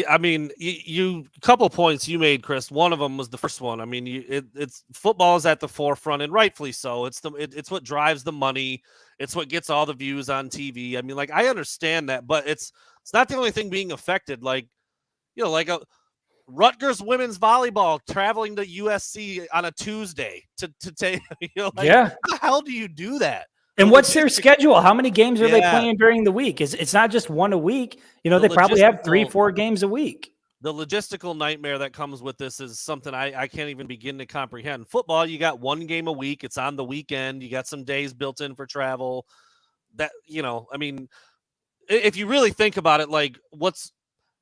I mean, you couple points you made, Chris. One of them was the first one. I mean, it's football is at the forefront, and rightfully so. It's what drives the money. It's what gets all the views on TV. I mean, like, I understand that, but it's not the only thing being affected. Like, like a Rutgers women's volleyball traveling to USC on a Tuesday to take. How the hell do you do that? And what's their schedule? How many games are they playing during the week? It's not just one a week. They probably have 3-4 games a week. The logistical nightmare that comes with this is something I can't even begin to comprehend. Football, you got one game a week. It's on the weekend. You got some days built in for travel. That, I mean, if you really think about it, like, what's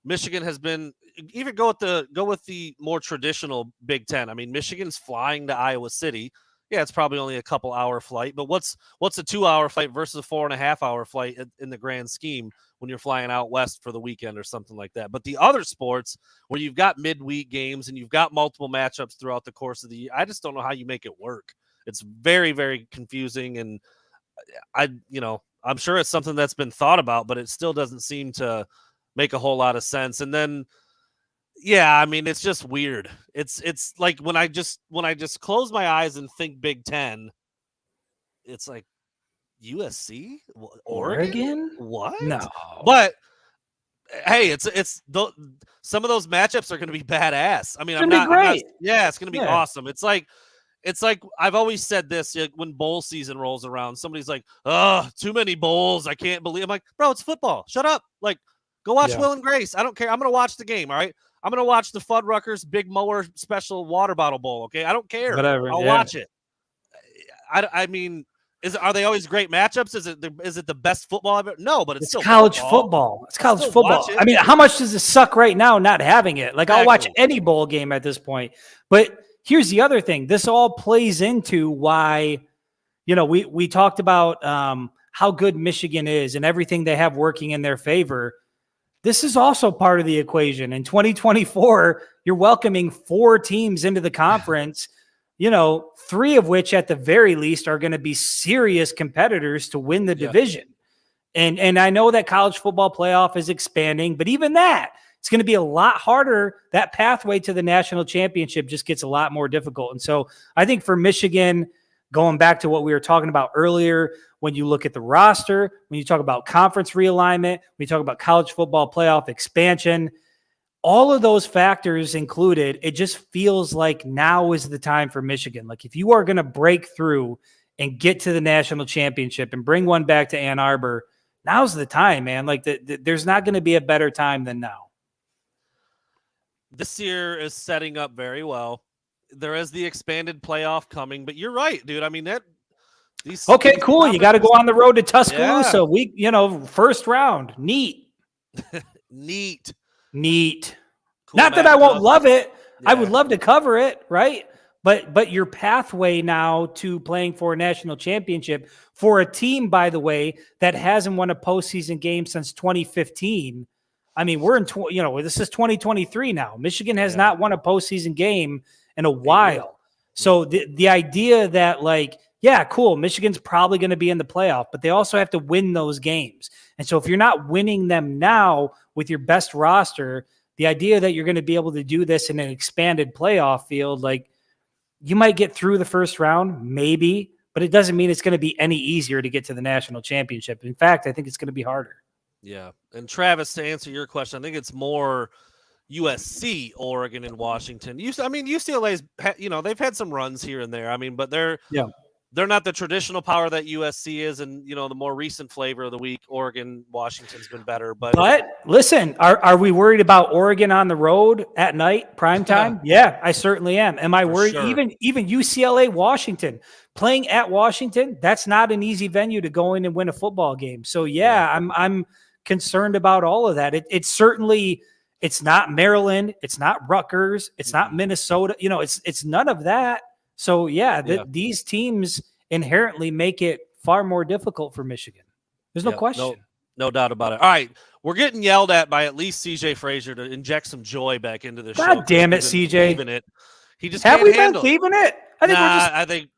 Michigan has been, even go with the more traditional Big Ten. I mean, Michigan's flying to Iowa City. Yeah, it's probably only a couple hour flight, but what's a 2-hour flight versus a 4.5-hour flight in the grand scheme when you're flying out west for the weekend or something like that? But the other sports where you've got midweek games and you've got multiple matchups throughout the course of the year, I just don't know how you make it work. It's very, very confusing, and I'm sure it's something that's been thought about, but it still doesn't seem to make a whole lot of sense. And then, yeah, I mean, it's just weird. It's like when I just close my eyes and think Big Ten, it's like USC, Oregon, what? No, but hey, some of those matchups are going to be badass. I mean, it's going to be awesome. It's like I've always said this, like, when bowl season rolls around, somebody's like, "Oh, too many bowls. I can't believe." I'm like, "Bro, it's football. Shut up. Like, go watch Will and Grace. I don't care. I'm going to watch the game. All right. I'm going to watch the Fuddruckers Big Mower Special Water Bottle Bowl. Okay. I don't care. Whatever. I'll watch it. I mean, are they always great matchups? Is it the best football ever? No, but it's still college football. It's college football. I mean, how much does it suck right now not having it? Like, I'll watch any bowl game at this point. But here's the other thing. This all plays into why, we talked about how good Michigan is and everything they have working in their favor. This is also part of the equation. In 2024, you're welcoming 4 teams into the conference, 3 of which at the very least are going to be serious competitors to win the division. And I know that college football playoff is expanding, but even that, it's going to be a lot harder. That pathway to the national championship just gets a lot more difficult. And so I think for Michigan, going back to what we were talking about earlier, when you look at the roster, when you talk about conference realignment, when you talk about college football playoff expansion, all of those factors included, it just feels like now is the time for Michigan. Like, if you are going to break through and get to the national championship and bring one back to Ann Arbor, now's the time, man. Like, there's not going to be a better time than now. This year is setting up very well. There is the expanded playoff coming, but you're right, dude. I mean, these Cool. You got to go on the road to Tuscaloosa. Yeah. First round. Neat. Neat. Cool Not that I won't love it. Yeah. I would love to cover it, right? But your pathway now to playing for a national championship for a team, by the way, that hasn't won a postseason game since 2015. I mean, we're in, this is 2023 now. Michigan has not won a postseason game in a while. So the idea that cool, Michigan's probably going to be in the playoff, but they also have to win those games. And so if you're not winning them now with your best roster, the idea that you're going to be able to do this in an expanded playoff field, you might get through the first round, maybe, but it doesn't mean it's going to be any easier to get to the national championship. In fact, I think it's going to be harder. Yeah. And Travis, to answer your question, I think it's more USC, Oregon, and Washington. UCLA's, they've had some runs here and there. I mean, but they're not the traditional power that USC is, and the more recent flavor of the week, Oregon, Washington's been better. But listen, are we worried about Oregon on the road at night, prime time? Yeah, I certainly am. Am I worried? Sure. Even UCLA, Washington, playing at Washington, that's not an easy venue to go in and win a football game. So I'm concerned about all of that. It's certainly. It's not Maryland. It's not Rutgers. It's not Minnesota. It's none of that. So, these teams inherently make it far more difficult for Michigan. There's no question. No doubt about it. All right. We're getting yelled at by at least CJ Frazier to inject some joy back into the show. God damn it, CJ. He just Have can't we handle been thieving it? I think,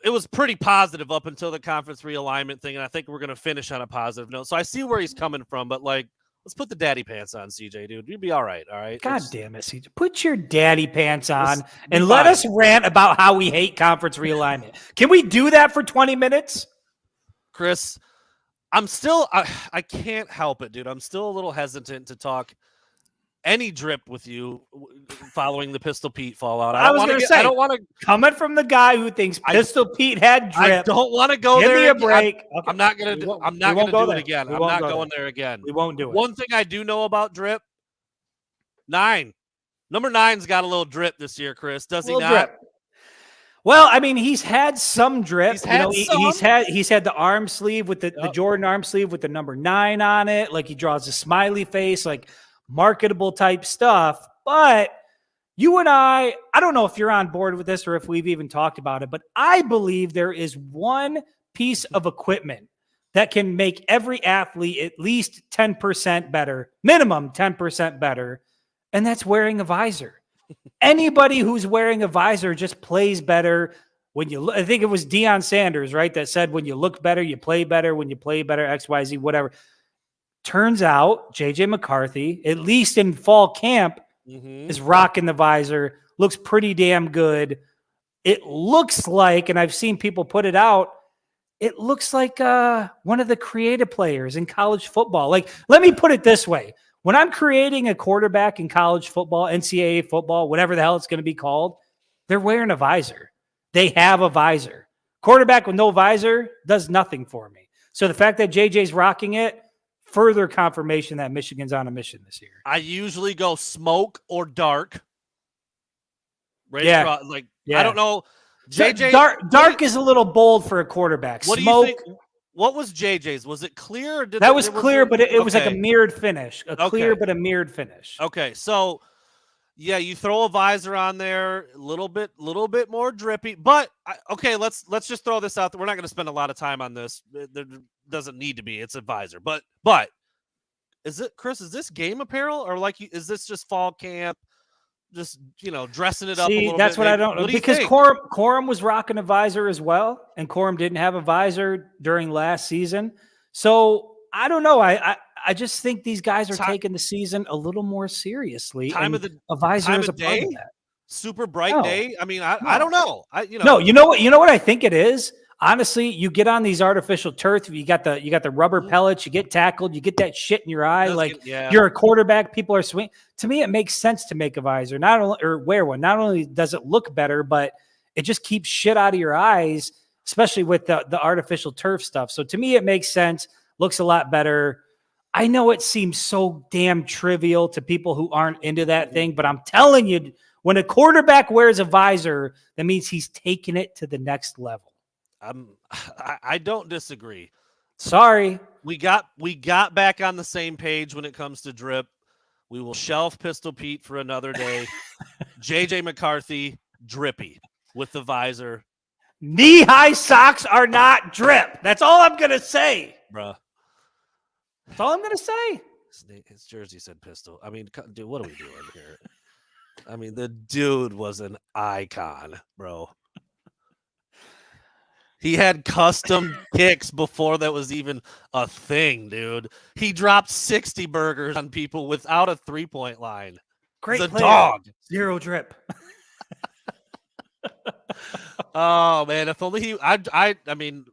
it was pretty positive up until the conference realignment thing, and I think we're going to finish on a positive note. So I see where he's coming from, but let's put the daddy pants on, CJ, dude. You'll be all right, all right? God damn it, CJ. Put your daddy pants on and let us rant about how we hate conference realignment. Can we do that for 20 minutes? Chris, I can't help it, dude. I'm still a little hesitant to talk any drip with you following the Pistol Pete fallout. I don't want to coming from the guy who thinks Pistol Pete had drip. I don't want to go Give there. Give me a break. Okay. I'm not gonna do it again. I'm not going there again. We won't do it. One thing I do know about drip: number 9's got a little drip this year. Chris, does he not? Drip. Well, I mean, he's had some drip. He's had the arm sleeve with the Jordan arm sleeve with the number 9 on it. He draws a smiley face, marketable type stuff. But you and I don't know if you're on board with this or if we've even talked about it, but I believe there is one piece of equipment that can make every athlete at least 10% better, minimum 10% better, and that's wearing a visor. Anybody who's wearing a visor just plays better. I think it was Deion Sanders, right, that said, when you look better, you play better. When you play better, XYZ, whatever. Turns out JJ McCarthy, at least in fall camp, is rocking the visor. Looks pretty damn good. It looks like, and I've seen people put it out, it looks like one of the creative players in college football. Let me put it this way. When I'm creating a quarterback in college football, NCAA football, whatever the hell it's going to be called, they're wearing a visor. They have a visor. Quarterback with no visor does nothing for me. So the fact that JJ's rocking it, further confirmation that Michigan's on a mission this year. I usually go smoke or dark. I don't know. JJ dark is a little bold for a quarterback. What Smoke, do you think? What was JJ's? Was it clear? Or that was clear, but it was like a mirrored finish. Clear but a mirrored finish. Okay, so yeah, you throw a visor on there, a little bit more drippy. But let's just throw this out there. We're not going to spend a lot of time on this. There doesn't need to be. It's a visor. But is it, Chris? Is this game apparel or is this just fall camp? Just dressing it up a little bit. That's what I don't know. Because Corum was rocking a visor as well, and Corum didn't have a visor during last season. So I don't know. I just think these guys are taking the season a little more seriously. A visor is a part of that. Super bright day. I mean, I don't know. No, you know what I think it is? Honestly, you get on these artificial turf, you got the rubber pellets, you get tackled, you get that shit in your eye. You're a quarterback, people are swinging. To me, it makes sense to make a visor, or wear one. Not only does it look better, but it just keeps shit out of your eyes, especially with the artificial turf stuff. So to me, it makes sense. Looks a lot better. I know it seems so damn trivial to people who aren't into that thing, but I'm telling you, when a quarterback wears a visor, that means he's taking it to the next level. I don't disagree. Sorry. We got back on the same page when it comes to drip. We will shelf Pistol Pete for another day. JJ McCarthy, drippy with the visor. Knee-high socks are not drip. That's all I'm going to say. Bruh. That's all I'm going to say. His jersey said Pistol. I mean, dude, what are we doing here? I mean, the dude was an icon, bro. He had custom kicks before that was even a thing, dude. He dropped 60 burgers on people without a three-point line. Great the player. Dog. Zero drip. Oh man, if only he. I mean,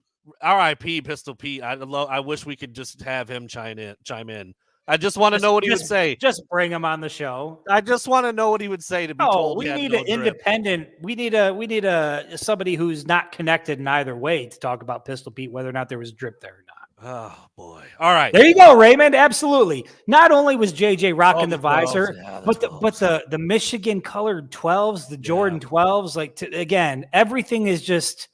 R.I.P. Pistol Pete. I wish we could just have him chime in. I just want to know what he would say. Just bring him on the show. I just want to know what he would say to be told. We need an independent. We need a somebody who's not connected in either way to talk about Pistol Pete, whether or not there was drip there or not. Oh boy! All right, there you go, Raymond. Absolutely. Not only was JJ rocking the visor, 12s, but the Michigan colored 12s, the Jordan 12s. Like again, everything is just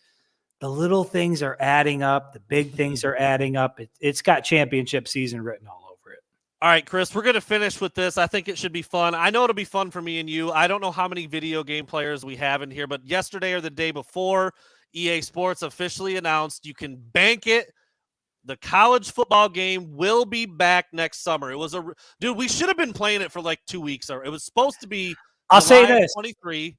the little things are adding up. The big things are adding up. It's got championship season written all over it. All right, Chris, we're going to finish with this. I think it should be fun. I know it'll be fun for me and you. I don't know how many video game players we have in here, but yesterday or the day before, EA Sports officially announced you can bank it. The college football game will be back next summer. It was dude, we should have been playing it for like 2 weeks. Or it was supposed to be I'll say this. 23.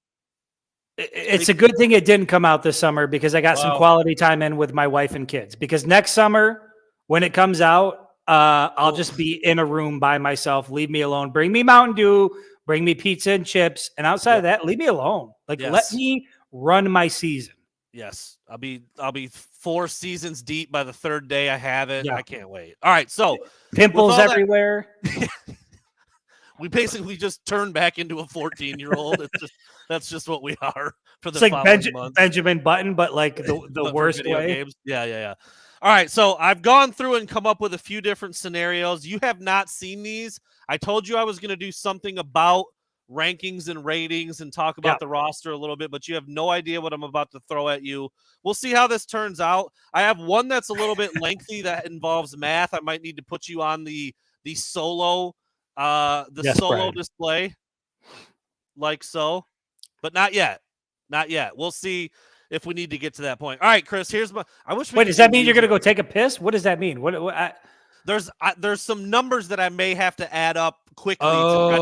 It's a good thing it didn't come out this summer because I got some quality time in with my wife and kids. Because next summer, when it comes out, I'll just be in a room by myself. Leave me alone. Bring me Mountain Dew. Bring me pizza and chips. And outside of that, leave me alone. Like let me run my season. Yes, I'll be 4 seasons deep by the third day I have it. Yeah. I can't wait. All right, so pimples everywhere. We basically just turned back into a 14-year-old. That's just what we are for the following months. Benjamin Button, but like the worst way. Games. Yeah. All right, so I've gone through and come up with a few different scenarios. You have not seen these. I told you I was going to do something about rankings and ratings and talk about the roster a little bit, but you have no idea what I'm about to throw at you. We'll see how this turns out. I have one that's a little bit lengthy that involves math. I might need to put you on the solo solo display like so, but not yet. We'll see if we need to get to that point. All right, Chris, here's my Wait, does that mean you're going to go take a piss? What does that mean? There's some numbers that I may have to add up quickly to try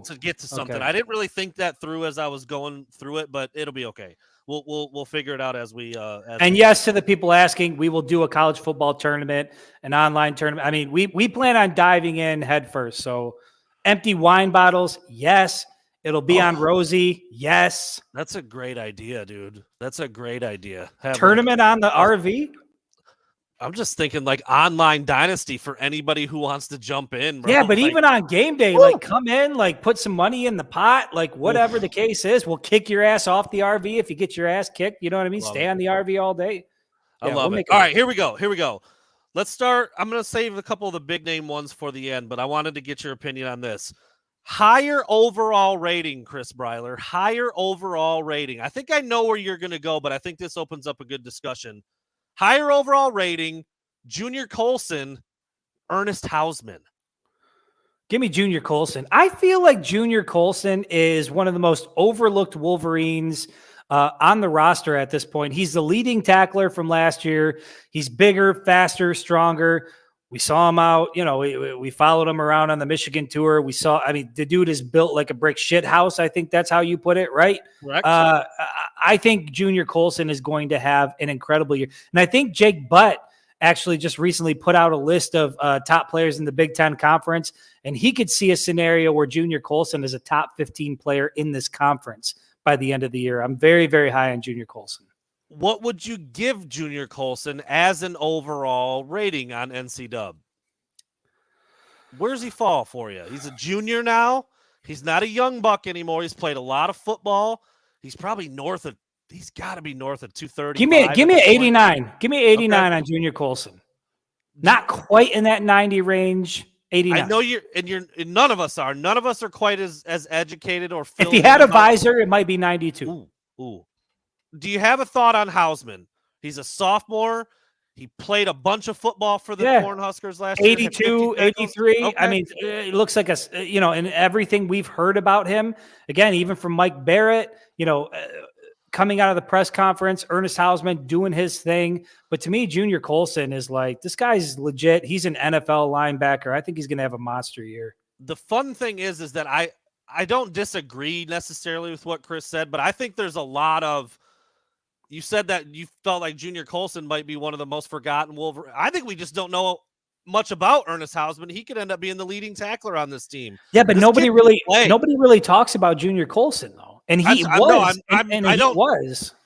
to get to something. Okay. I didn't really think that through as I was going through it, but it'll be okay. We'll figure it out as we. Yes, to the people asking, we will do a college football tournament, an online tournament. I mean, we plan on diving in head first. So, empty wine bottles, yes. It'll be on Rosie, yes. That's a great idea, dude. That's a great idea. Tournament on the RV. I'm just thinking like online dynasty for anybody who wants to jump in. Bro. Yeah, but even on game day, like come in, like put some money in the pot, like whatever the case is, we'll kick your ass off the RV if you get your ass kicked. You know what I mean? Stay on the RV all day. I love it. All right, here we go. Let's start. I'm going to save a couple of the big name ones for the end, but I wanted to get your opinion on this. Higher overall rating, Chris Breiler. Higher overall rating. I think I know where you're going to go, but I think this opens up a good discussion. Higher overall rating, Junior Colson, Ernest Hausman. Give me Junior Colson. I feel like Junior Colson is one of the most overlooked Wolverines on the roster at this point. He's the leading tackler from last year. He's bigger, faster, stronger. We saw him out, we followed him around on the Michigan tour. The dude is built like a brick shit house. I think that's how you put it, right? Correct. I think Junior Colson is going to have an incredible year. And I think Jake Butt actually just recently put out a list of top players in the Big Ten Conference, and he could see a scenario where Junior Colson is a top 15 player in this conference by the end of the year. I'm very, very high on Junior Colson. What would you give Junior Colson as an overall rating on NC Dub? Where's he fall for you? He's a junior now. He's not a young buck anymore. He's played a lot of football. He's probably he's got to be north of 230. Give me an 89. Give me 89 on Junior Colson. Not quite in that 90 range. 89. I know none of us are. None of us are quite as educated or If filled he in had a about- visor, it might be 92. Ooh. Do you have a thought on Hausman? He's a sophomore. He played a bunch of football for the Cornhuskers last year. 82, 83. Okay. I mean, it looks like and everything we've heard about him, again, even from Mike Barrett, coming out of the press conference, Ernest Hausman doing his thing. But to me, Junior Colson is like, this guy's legit. He's an NFL linebacker. I think he's going to have a monster year. The fun thing is that I don't disagree necessarily with what Chris said, but I think there's a lot of, you said that you felt like Junior Colson might be one of the most forgotten Wolverines. I think we just don't know much about Ernest Hausman. He could end up being the leading tackler on this team. Yeah, but nobody really talks about Junior Colson though. And he was.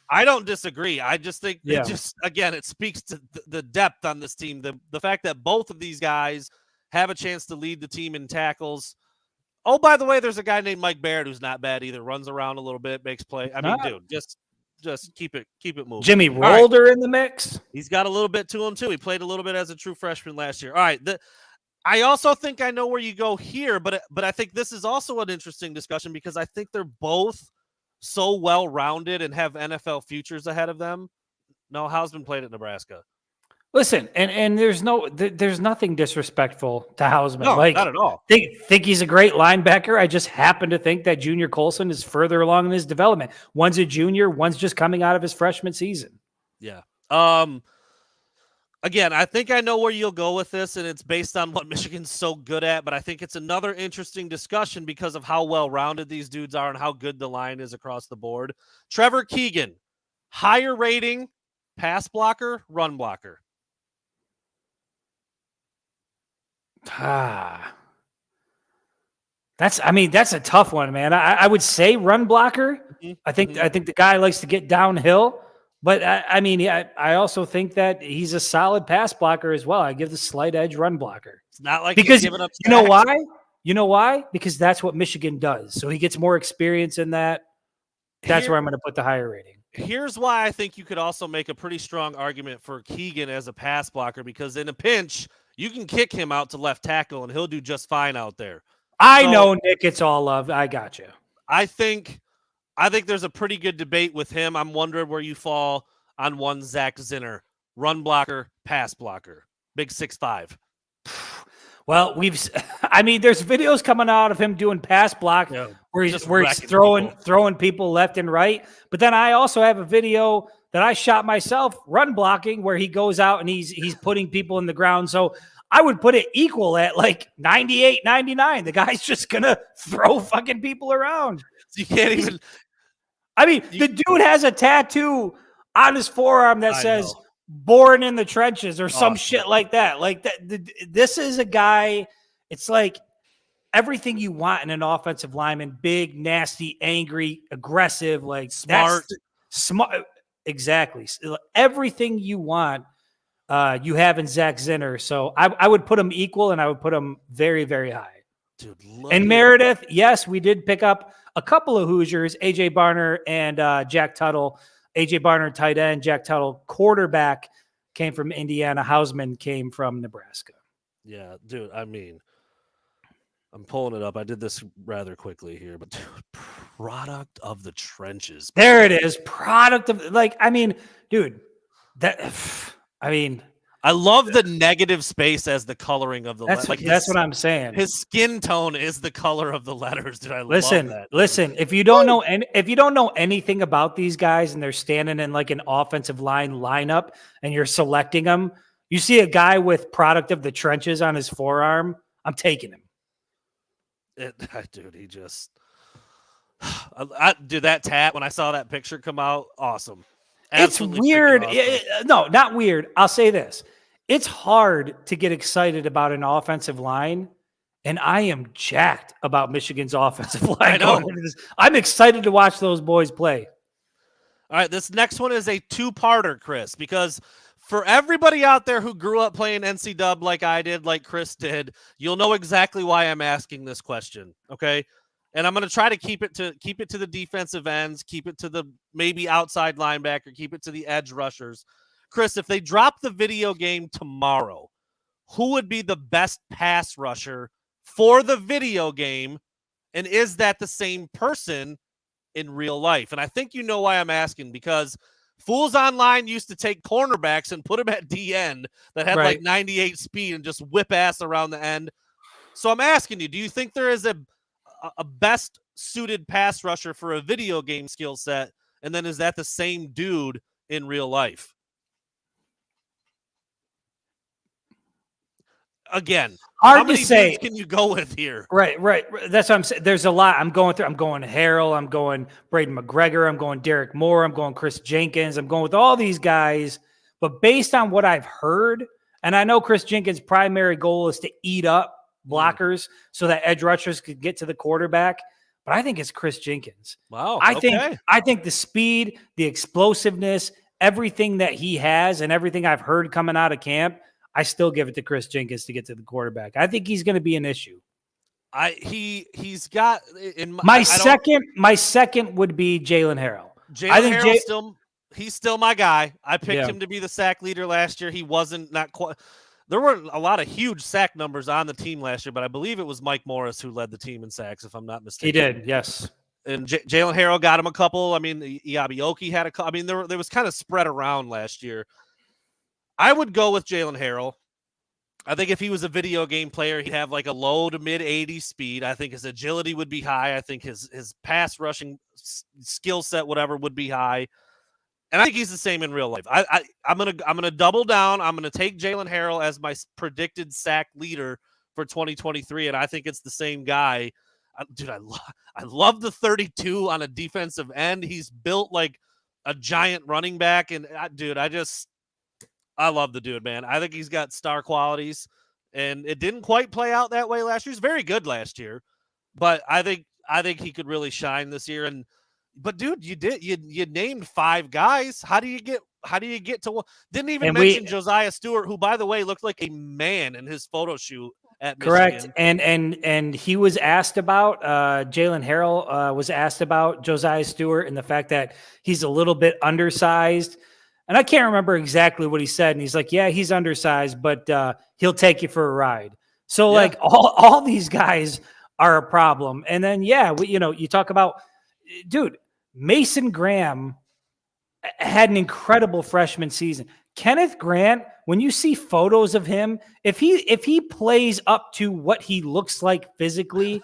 I don't disagree. I just think it speaks to the depth on this team. The fact that both of these guys have a chance to lead the team in tackles. Oh, by the way, there's a guy named Mike Barrett who's not bad either. Runs around a little bit, makes play. I mean, dude, just keep it moving. Jimmy Rolder in the mix. He's got a little bit to him too. He played a little bit as a true freshman last year. All right. I also think I know where you go here, but I think this is also an interesting discussion because I think they're both so well-rounded and have NFL futures ahead of them. No, Hausman played at Nebraska. Listen, and there's nothing disrespectful to Hausman. No, not at all. Think he's a great linebacker. I just happen to think that Junior Colson is further along in his development. One's a junior, one's just coming out of his freshman season. Yeah. Again, I think I know where you'll go with this, and it's based on what Michigan's so good at, but I think it's another interesting discussion because of how well-rounded these dudes are and how good the line is across the board. Trevor Keegan, higher rating, pass blocker, run blocker. That's a tough one, man. I would say run blocker. Mm-hmm. I think the guy likes to get downhill. But I also think that he's a solid pass blocker as well. I give the slight edge run blocker. It's not like because he's giving up. You know why? You know why? Because that's what Michigan does. So he gets more experience in that. That's where I'm going to put the higher rating. Here's why I think you could also make a pretty strong argument for Keegan as a pass blocker, because in a pinch, you can kick him out to left tackle and he'll do just fine out there. I know, Nick, it's all love. I got you. I think there's a pretty good debate with him. I'm wondering where you fall on one Zach Zinner. Run blocker, pass blocker. Big 6'5". Well, there's videos coming out of him doing pass block where he's throwing people left and right. But then I also have a video that I shot myself run blocking where he goes out and he's putting people in the ground. So I would put it equal at like 98, 99. The guy's just going to throw fucking people around. You can't even. The dude has a tattoo on his forearm that says "Born in the Trenches" or some shit like that. Like that. This is a guy. It's like everything you want in an offensive lineman: big, nasty, angry, aggressive, like smart. Exactly. Everything you want, you have in Zach Zinner. So I would put him equal, and I would put him very, very high. Dude, and Meredith, yes, we did pick up a couple of Hoosiers, AJ Barner and Jack Tuttle. AJ Barner, tight end. Jack Tuttle, quarterback, came from Indiana. Hausman came from Nebraska. Yeah, dude, I'm pulling it up. I did this rather quickly here, but dude, product of the trenches. There it is. Product of, dude, I love the negative space as the coloring of the letters. That's what I'm saying. His skin tone is the color of the letters. Dude, love that. Listen, if you don't know anything about these guys and they're standing in like an offensive line lineup and you're selecting them, you see a guy with product of the trenches on his forearm, I'm taking him. Dude, he just dude, that tat when I saw that picture come out, awesome. Absolutely, it's weird. Awesome. No, not weird. I'll say this. It's hard to get excited about an offensive line, and I am jacked about Michigan's offensive line. I know. I'm excited to watch those boys play. All right, this next one is a two-parter, Chris, because for everybody out there who grew up playing NC-Dub like I did, like Chris did, you'll know exactly why I'm asking this question, okay? And I'm going to try to keep it to the defensive ends, keep it to the maybe outside linebacker, keep it to the edge rushers. Chris, if they drop the video game tomorrow, who would be the best pass rusher for the video game, and is that the same person in real life? And I think you know why I'm asking, because Fools Online used to take cornerbacks and put them at DN that had like 98 speed and just whip ass around the end. So I'm asking you, do you think there is a best suited pass rusher for a video game skill set? And then is that the same dude in real life? Again, hard how many to say. dudes can you go with here? Right. That's what I'm saying. There's a lot. I'm going Harrell. I'm going Braden McGregor. I'm going Derek Moore. I'm going Chris Jenkins. I'm going with all these guys. But based on what I've heard, and I know Chris Jenkins' primary goal is to eat up blockers so that edge rushers could get to the quarterback. But I think it's Chris Jenkins. Wow. I think the speed, the explosiveness, everything that he has, and everything I've heard coming out of camp, I still give it to Chris Jenkins to get to the quarterback. I think he's going to be an issue. He's got in my second would be Jalen Harrell. He's still my guy. I picked him to be the sack leader last year. He wasn't not quite. There weren't a lot of huge sack numbers on the team last year, but I believe it was Mike Morris who led the team in sacks, if I'm not mistaken. He did, yes. And Jalen Harrell got him a couple. I mean, Iabioki had a couple. I mean, there was kind of spread around last year. I would go with Jalen Harrell. I think if he was a video game player, he'd have like a low to mid 80s speed. I think his agility would be high. I think his pass rushing skill set, whatever, would be high. And I think he's the same in real life. I'm gonna double down. I'm gonna take Jalen Harrell as my predicted sack leader for 2023, and I think it's the same guy. Dude, I love the 32 on a defensive end. He's built like a giant running back, and I love the dude, man. I think he's got star qualities, and it didn't quite play out that way last year. He was very good last year, but I think he could really shine this year. But dude, you named 5 guys. How do you get to one? Didn't even mention Josiah Stewart, who, by the way, looked like a man in his photo shoot at Michigan. Correct. And he was asked about Jalen Harrell was asked about Josiah Stewart and the fact that he's a little bit undersized. And I can't remember exactly what he said. And he's like, yeah, he's undersized, but he'll take you for a ride. So like all these guys are a problem. And then, you talk about, dude, Mason Graham had an incredible freshman season. Kenneth Grant, when you see photos of him, if he plays up to what he looks like physically,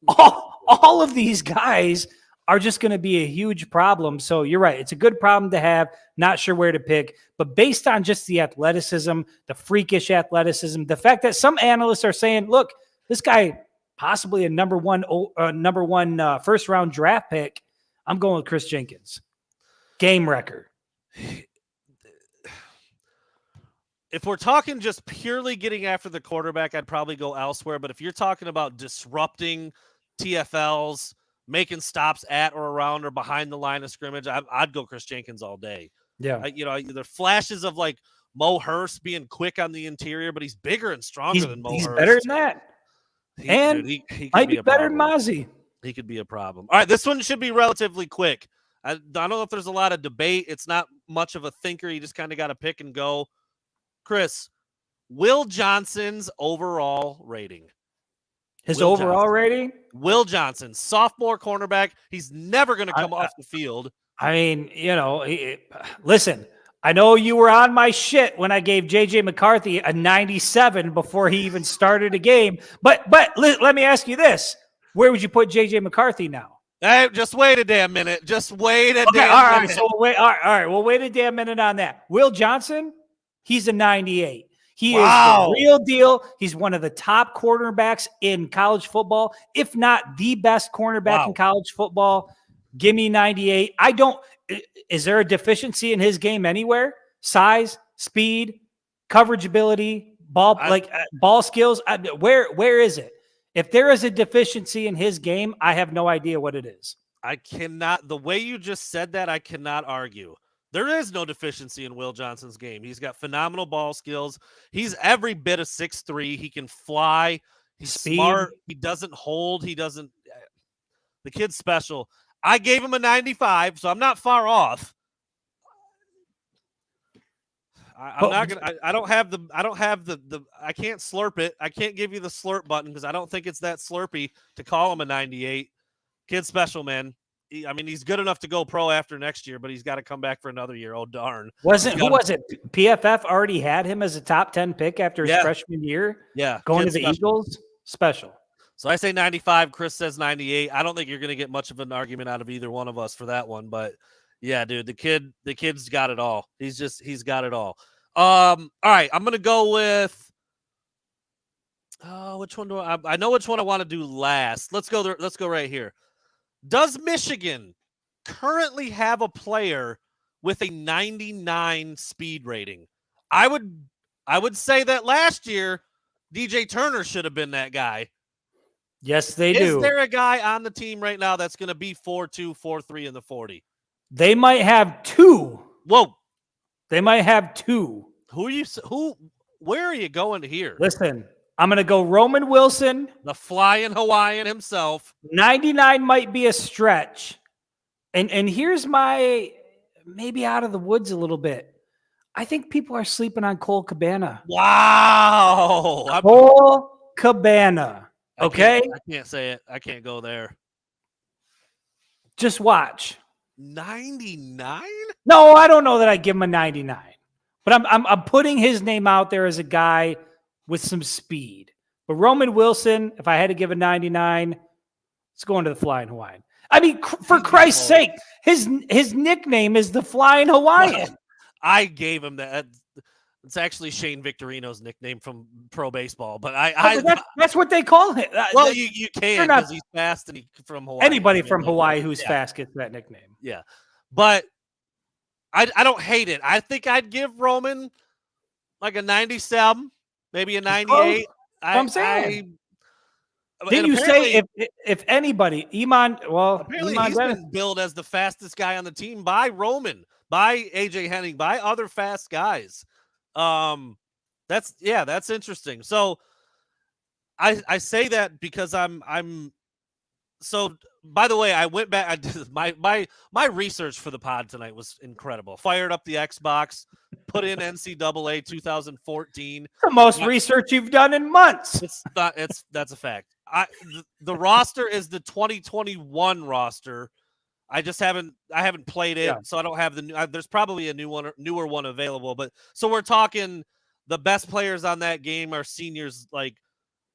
all of these guys are just going to be a huge problem. So you're right. It's a good problem to have. Not sure where to pick, but based on just the athleticism, the freakish athleticism, the fact that some analysts are saying, look, this guy possibly a number one first round draft pick. I'm going with Chris Jenkins. Game record. If we're talking just purely getting after the quarterback, I'd probably go elsewhere. But if you're talking about disrupting TFLs, making stops at or around or behind the line of scrimmage, I'd go Chris Jenkins all day. Yeah. The flashes of like Mo Hurst being quick on the interior, but he's bigger and stronger than Mo Hurst. He's better than that. He might be better than Mozzie. He could be a problem. All right, this one should be relatively quick. I don't know if there's a lot of debate. It's not much of a thinker. You just kind of got to pick and go. Chris, Will Johnson's overall rating. Rating? Will Johnson, sophomore cornerback. He's never going to come off the field. I mean, listen, I know you were on my shit when I gave J.J. McCarthy a 97 before he even started a game. But let me ask you this. Where would you put J.J. McCarthy now? Hey, just wait a damn minute. Just wait a damn minute. All right, so all right. We'll wait a damn minute on that. Will Johnson, he's a 98. He is the real deal. He's one of the top cornerbacks in college football, if not the best cornerback in college football. Give me 98. Is there a deficiency in his game anywhere? Size, speed, coverage ability, ball skills? Where is it? If there is a deficiency in his game, I have no idea what it is. The way you just said that, I cannot argue. There is no deficiency in Will Johnson's game. He's got phenomenal ball skills. He's every bit of 6'3". He can fly. He's smart. He doesn't hold. The kid's special. I gave him a 95, so I'm not far off. I'm not gonna. I don't have the. I can't slurp it. I can't give you the slurp button because I don't think it's that slurpy to call him a 98. Kid special, man. He's good enough to go pro after next year, but he's got to come back for another year. Oh darn! Who was it? PFF already had him as a top 10 pick after his freshman year. Yeah, going to the Eagles. Special. So I say 95. Chris says 98. I don't think you're going to get much of an argument out of either one of us for that one, but yeah, dude, the kid's got it all. He's got it all. All right, I'm going to go with. Which one do I know which one I want to do last. Let's go right here. Does Michigan currently have a player with a 99 speed rating? I would say that last year DJ Turner should have been that guy. Yes, they do. Is there a guy on the team right now that's going to be 4.2, 4.3 in the 40? They might have two. Whoa. They might have two. Where are you going here? Listen, I'm going to go Roman Wilson. The flying Hawaiian himself. 99 might be a stretch. And here's my maybe out of the woods a little bit. I think people are sleeping on Cole Cabana. Wow. Cole Cabana. Okay? I can't say it. I can't go there. Just watch. 99? No, I don't know that I'd give him a 99. But I'm putting his name out there as a guy with some speed. But Roman Wilson, if I had to give a 99, it's going to the Flying Hawaiian. I mean, for Christ's sake, his nickname is the Flying Hawaiian. I gave him that. It's actually Shane Victorino's nickname from pro baseball, but that's what they call him. Well, you can because he's fast and from Hawaii. Anybody from Hawaii who's fast gets that nickname. Yeah, but I don't hate it. I think I'd give Roman like a 97, maybe a 98. I'm saying. Didn't you say if anybody, Iman? Well, apparently he's been billed as the fastest guy on the team by Roman, by AJ Henning, by other fast guys. That's interesting. So I say that because I'm. So by the way, I went back. I did my research for the pod tonight was incredible. Fired up the Xbox, put in NCAA 2014. The most research you've done in months. That's a fact. The roster is the 2021 roster. I haven't played it, so I don't have the new. There's probably a newer one available. But so we're talking the best players on that game are seniors like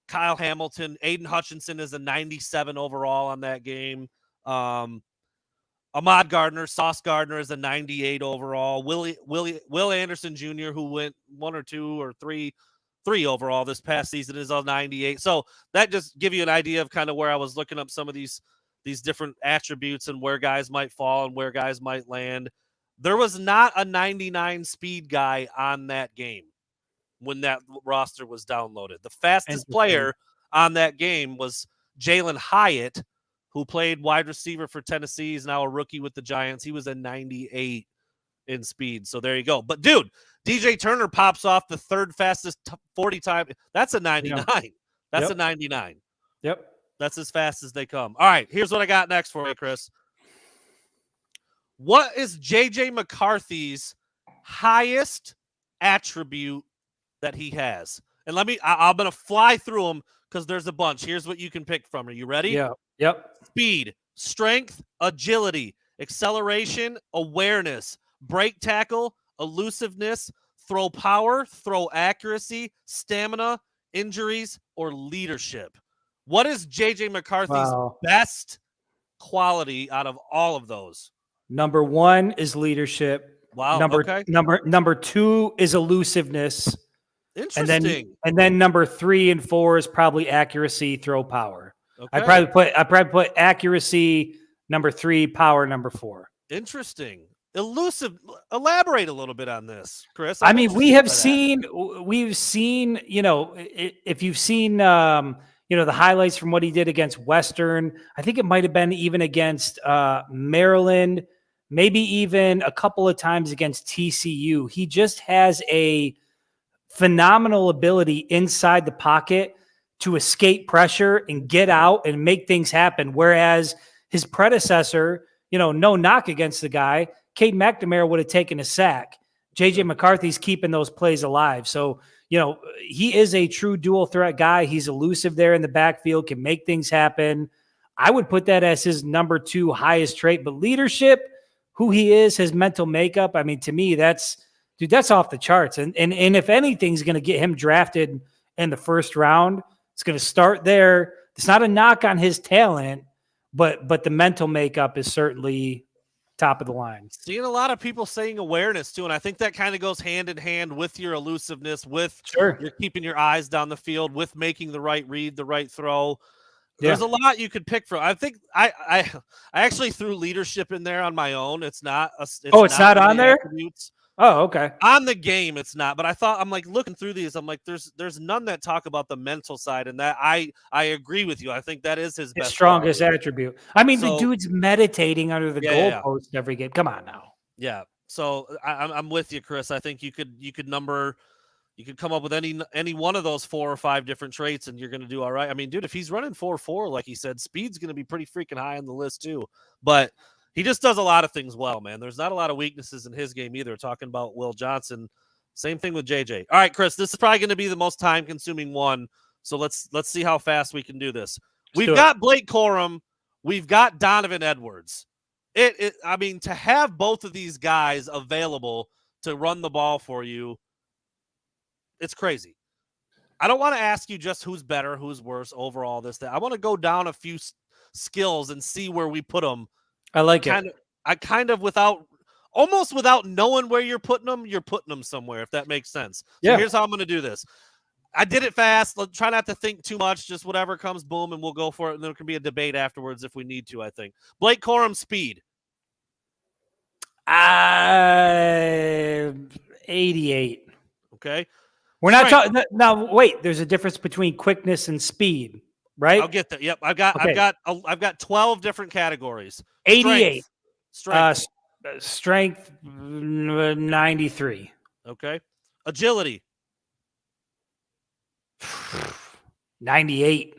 Kyle Hamilton, Aiden Hutchinson is a 97 overall on that game. Ahmad Gardner, Sauce Gardner is a 98 overall. Will Anderson Jr., who went 1 or 2 or 3 overall this past season, is a 98. So that just give you an idea of kind of where I was looking up some of these different attributes and where guys might fall and where guys might land. There was not a 99 speed guy on that game when that roster was downloaded. The fastest player on that game was Jalen Hyatt, who played wide receiver for Tennessee. He's now a rookie with the Giants. He was a 98 in speed. So there you go. But dude, DJ Turner pops off the third fastest 40 time. That's a 99. Yeah. That's a 99. Yep. That's as fast as they come. All right, here's what I got next for you, Chris. What is J.J. McCarthy's highest attribute that he has? And I'm going to fly through them because there's a bunch. Here's what you can pick from. Are you ready? Yeah. Yep. Speed, strength, agility, acceleration, awareness, break tackle, elusiveness, throw power, throw accuracy, stamina, injuries, or leadership. What is J.J. McCarthy's best quality out of all of those? Number 1 is leadership. Wow. Number 2 is elusiveness. Interesting. And then number 3 and 4 is probably accuracy, throw power. Okay. I probably put accuracy number 3, power number 4. Interesting. Elusive. Elaborate a little bit on this, Chris. I mean, we've seen, if you've seen, the highlights from what he did against Western, I think it might've been even against Maryland, maybe even a couple of times against TCU. He just has a phenomenal ability inside the pocket to escape pressure and get out and make things happen. Whereas his predecessor, no knock against the guy, Cade McNamara would have taken a sack. JJ McCarthy's keeping those plays alive. So, he is a true dual threat guy. He's elusive there in the backfield, can make things happen. I would put that as his number 2 highest trait, but leadership, who he is, his mental makeup. I mean, to me, that's off the charts. And if anything's going to get him drafted in the first round, it's going to start there. It's not a knock on his talent, but the mental makeup is certainly top of the line. Seeing a lot of people saying awareness too, and I think that kind of goes hand in hand with your elusiveness, with you're keeping your eyes down the field, with making the right read, the right throw. There's a lot you could pick from. I think I actually threw leadership in there on my own. It's not not on there? Attributes. Oh, okay. On the game, it's not. But I'm like looking through these. I'm like, there's none that talk about the mental side, and that I agree with you. I think that is his best strongest attribute. I mean, the dude's meditating under the goalpost every game. Come on now. Yeah. So I'm with you, Chris. I think you could come up with any one of those 4 or 5 different traits, and you're going to do all right. I mean, dude, if he's running 4.4, like he said, speed's going to be pretty freaking high on the list too. But he just does a lot of things well, man. There's not a lot of weaknesses in his game either. Talking about Will Johnson, same thing with JJ. All right, Chris, this is probably going to be the most time-consuming one. So let's see how fast we can do this. We've got Blake Corum. We've got Donovan Edwards. I mean, to have both of these guys available to run the ball for you, it's crazy. I don't want to ask you just who's better, who's worse, overall, this, that. I want to go down a few skills and see where we put them. I like it. I kind of without knowing where you're putting them somewhere, if that makes sense. So here's how I'm going to do this. I did it fast. Let's try not to think too much. Just whatever comes, boom, and we'll go for it. And there can be a debate afterwards if we need to, I think. Blake Corum, speed. 88. Okay. We're not talking now. Wait, there's a difference between quickness and speed, right? I'll get that. Yep. I've got 12 different categories. 88. Strength. Strength 93. Okay. Agility. 98.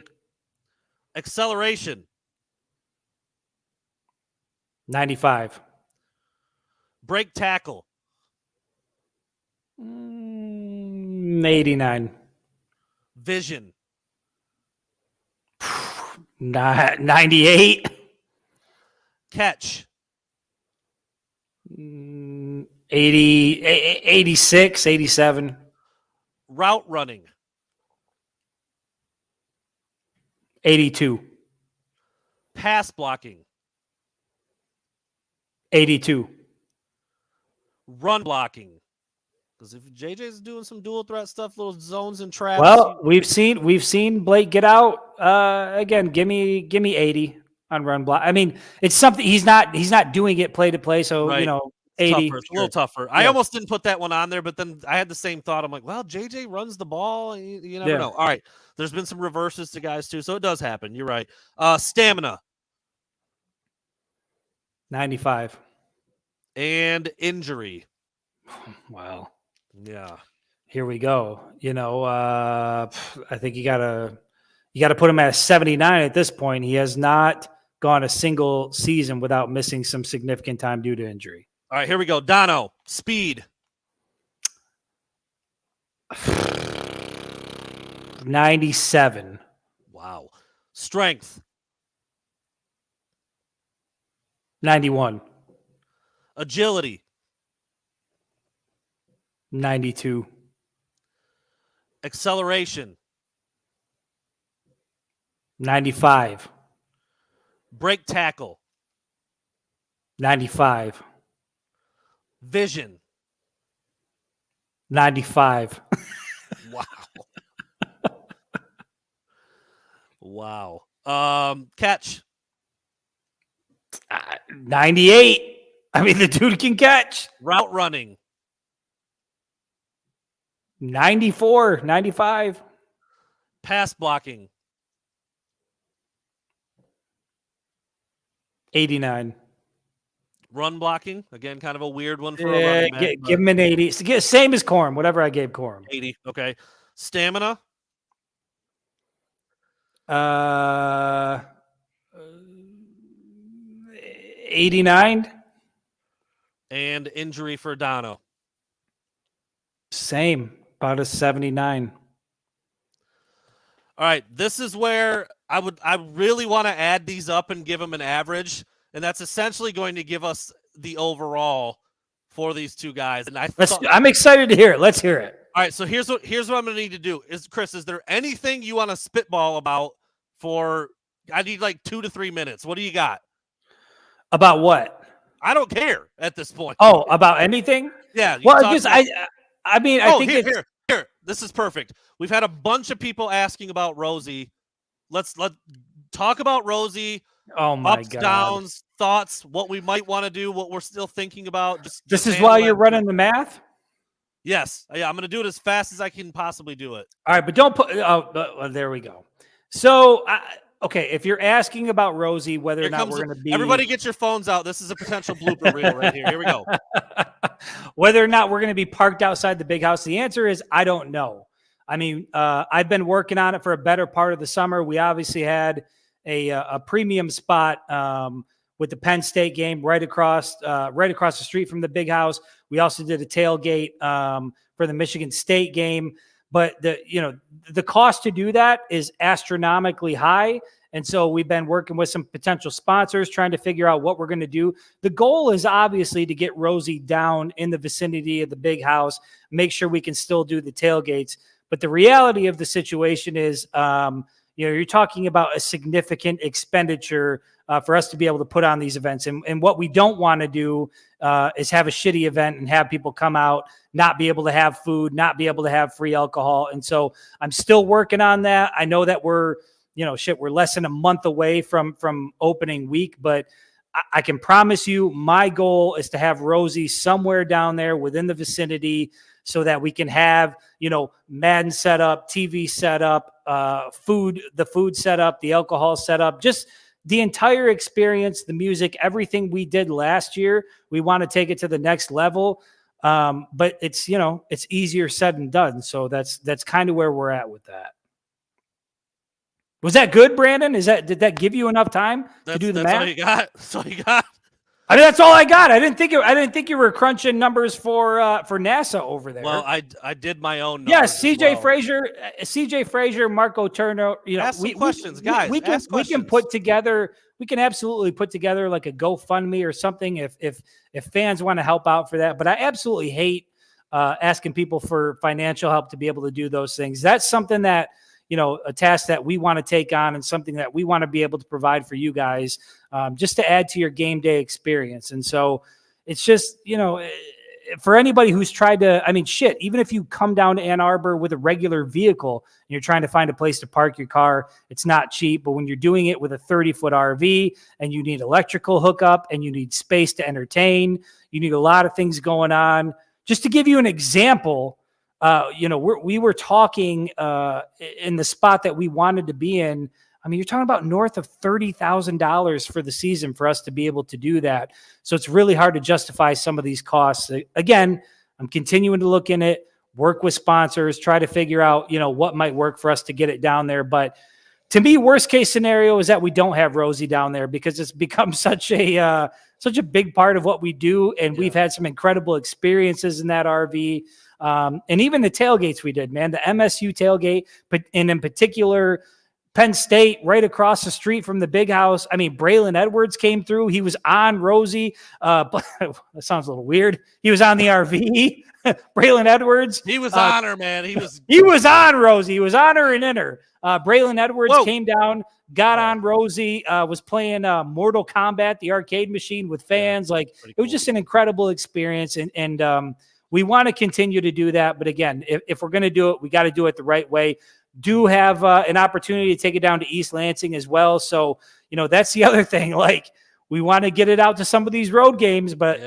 Acceleration. 95. Break tackle. 89. Vision. 98. Catch. 80, 86, 87. Route running. 82. Pass blocking. 82. Run blocking. Because if JJ's doing some dual threat stuff, little zones and traps. Well, we've seen Blake get out. Again, give me 80 on run block. I mean, it's something he's not doing it play to play. So right. 80. Tougher. It's a little tougher. Yeah. I almost didn't put that one on there, but then I had the same thought. I'm like, well, JJ runs the ball. You never know. All right. There's been some reverses to guys too, so it does happen. You're right. Stamina. 95. And injury. Wow. Yeah. Here we go. I think you gotta put him at a 79 at this point. He has not gone a single season without missing some significant time due to injury. All right, here we go. Dono, speed. 97. Wow. Strength. 91. Agility. 92. Acceleration. 95. Break tackle. 95. Vision. 95. Wow. Catch. 98. I mean, the dude can catch. Route running. 94, 95. Pass blocking. 89. Run blocking. Again, kind of a weird one for a running back. Give him an 80. Same as Corum, whatever I gave Corum. 80. Okay. Stamina. 89. And injury for Dono. Same, about a 79. All right, this is where I really want to add these up and give them an average, and that's essentially going to give us the overall for these two guys. And I'm excited to hear it. Let's hear it. All right, so here's what I'm going to need to do. Chris, is there anything you want to spitball about for I need like 2 to 3 minutes. What do you got? About what? I don't care at this point. Oh, about anything? Yeah. Well, I think here. This is perfect. We've had a bunch of people asking about Rosie. Let's talk about Rosie. Oh my ups, God. downs, thoughts, what we might want to do, what we're still thinking about. This is while you're running the math? Yes. Yeah, I'm going to do it as fast as I can possibly do it. All right, but don't put there we go. So, okay, if you're asking about Rosie, whether or not we're going to be... Everybody get your phones out. This is a potential blooper reel right here. Here we go. Whether or not we're going to be parked outside the big house, the answer is I don't know. I mean, I've been working on it for a better part of the summer. We obviously had a premium spot with the Penn State game right across the street from the big house. We also did a tailgate for the Michigan State game. But the cost to do that is astronomically high. And so we've been working with some potential sponsors, trying to figure out what we're going to do. The goal is obviously to get Rosie down in the vicinity of the big house, make sure we can still do the tailgates. But the reality of the situation is, you're talking about a significant expenditure for us to be able to put on these events. And what we don't want to do is have a shitty event and have people come out, not be able to have food, not be able to have free alcohol. And so I'm still working on that. I know that we're less than a month away from opening week, but I can promise you my goal is to have Rosie somewhere down there within the vicinity so that we can have, Madden set up, TV set up, the food set up, the alcohol set up, just the entire experience, the music, everything we did last year. We want to take it to the next level. But it's easier said than done. So that's kind of where we're at with that. Was that good, Brandon? Did that give you enough time to do the math? That's all you got. I mean, that's all I got. I didn't think you were crunching numbers for NASA over there. Well, I did my own numbers. Yes, CJ Frazier, Marco Turner. Ask some questions, guys. We can absolutely put together like a GoFundMe or something if fans want to help out for that. But I absolutely hate asking people for financial help to be able to do those things. That's something that, a task that we want to take on and something that we want to be able to provide for you guys, just to add to your game day experience. And so it's just, for anybody who's tried to, even if you come down to Ann Arbor with a regular vehicle and you're trying to find a place to park your car, it's not cheap. But when you're doing it with a 30-foot RV and you need electrical hookup and you need space to entertain, you need a lot of things going on. Just to give you an example, we were talking in the spot that we wanted to be in. I mean, you're talking about north of $30,000 for the season for us to be able to do that. So it's really hard to justify some of these costs. Again, I'm continuing to look in it, work with sponsors, try to figure out, what might work for us to get it down there. But to me, worst case scenario is that we don't have Rosie down there because it's become such a big part of what we do. And we've had some incredible experiences in that RV. And even the tailgates we did, man, the MSU tailgate, but in particular, Penn State right across the street from the big house. I mean, Braylon Edwards came through. He was on Rosie. That sounds a little weird. He was on the RV. Braylon Edwards. He was on her, man. He was on Rosie. He was on her and in her. Braylon Edwards came down, got on Rosie, was playing Mortal Kombat, the arcade machine with fans. It was just an incredible experience. And we want to continue to do that. But again, if we're going to do it, we got to do it the right way. Do have an opportunity to take it down to East Lansing as well. So, that's the other thing. We want to get it out to some of these road games, but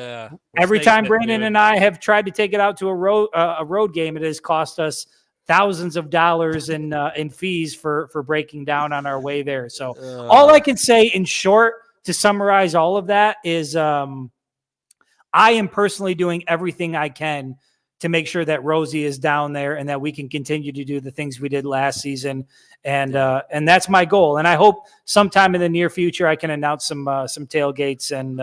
every time Brandon and I have tried to take it out to a road game, it has cost us thousands of dollars in fees for breaking down on our way there. So all I can say in short to summarize all of that is I am personally doing everything I can to make sure that Rosie is down there and that we can continue to do the things we did last season. And that's my goal. And I hope sometime in the near future, I can announce some tailgates and,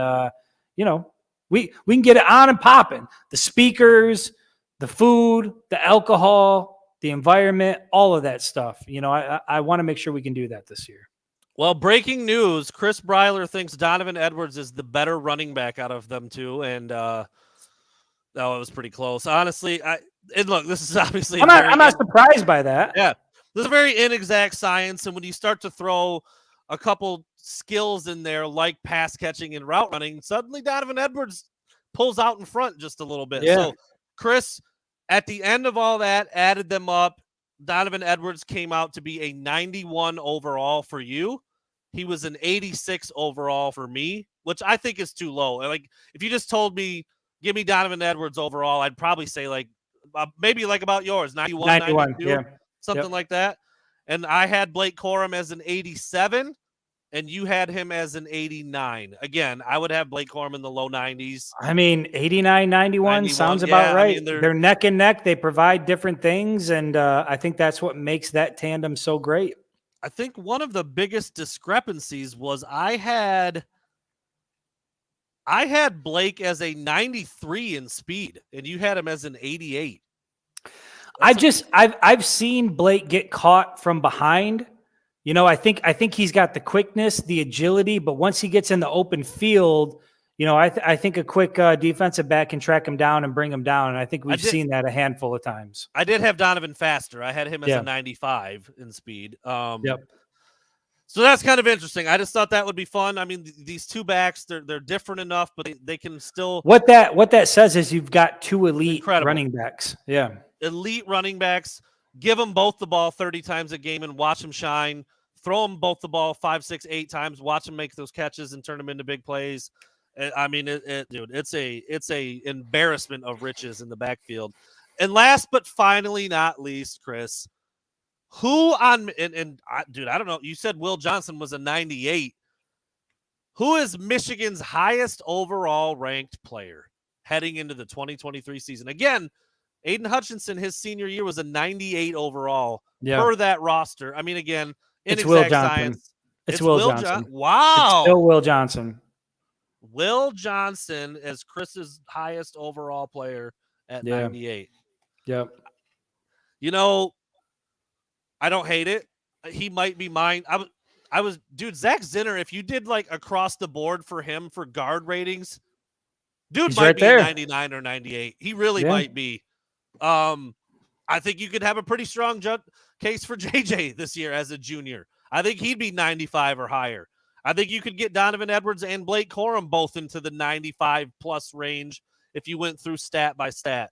we can get it on and popping. The speakers, the food, the alcohol, the environment, all of that stuff. I want to make sure we can do that this year. Well, breaking news: Chris Breiler thinks Donovan Edwards is the better running back out of them two, and it was pretty close, honestly. Look, this is obviously I'm not surprised by that. Yeah, this is a very inexact science, and when you start to throw a couple skills in there, like pass catching and route running, suddenly Donovan Edwards pulls out in front just a little bit. Yeah. So Chris, at the end of all that, added them up. Donovan Edwards came out to be a 91 overall for you. He was an 86 overall for me, which I think is too low. Like, if you just told me, give me Donovan Edwards overall, I'd probably say like maybe like about yours, 91, 92, yeah. something like that. And I had Blake Corum as an 87, and you had him as an 89. Again, I would have Blake Corum in the low 90s. I mean, 89, 91 sounds about right. I mean, they're neck and neck. They provide different things, and I think that's what makes that tandem so great. I think one of the biggest discrepancies was I had Blake as a 93 in speed, and you had him as an 88. I've seen Blake get caught from behind. I think he's got the quickness, the agility, but once he gets in the open field, I think a quick defensive back can track him down and bring him down. And I think we've seen that a handful of times. I did have Donovan faster. I had him as a 95 in speed. Yep. So that's kind of interesting. I just thought that would be fun. I mean, these two backs, they're different enough, but they can still. What that says is you've got two elite running backs. Yeah. Elite running backs. Give them both the ball 30 times a game and watch them shine. Throw them both the ball 5, 6, 8 times. Watch them make those catches and turn them into big plays. I mean, dude, it's a embarrassment of riches in the backfield. And last but finally not least, Chris, dude, I don't know. You said Will Johnson was a 98. Who is Michigan's highest overall ranked player heading into the 2023 season? Again, Aiden Hutchinson, his senior year, was a 98 overall per that roster. I mean, again, it's Will Johnson. Science. It's Will Johnson. Wow. It's still Will Johnson. Will Johnson as Chris's highest overall player at 98. Yep. I don't hate it. He might be mine. Dude, Zach Zinner, if you did like across the board for him for guard ratings, dude He's might right be there. 99 or 98. He really might be. I think you could have a pretty strong case for JJ this year as a junior. I think he'd be 95 or higher. I think you could get Donovan Edwards and Blake Corum both into the 95 plus range if you went through stat by stat.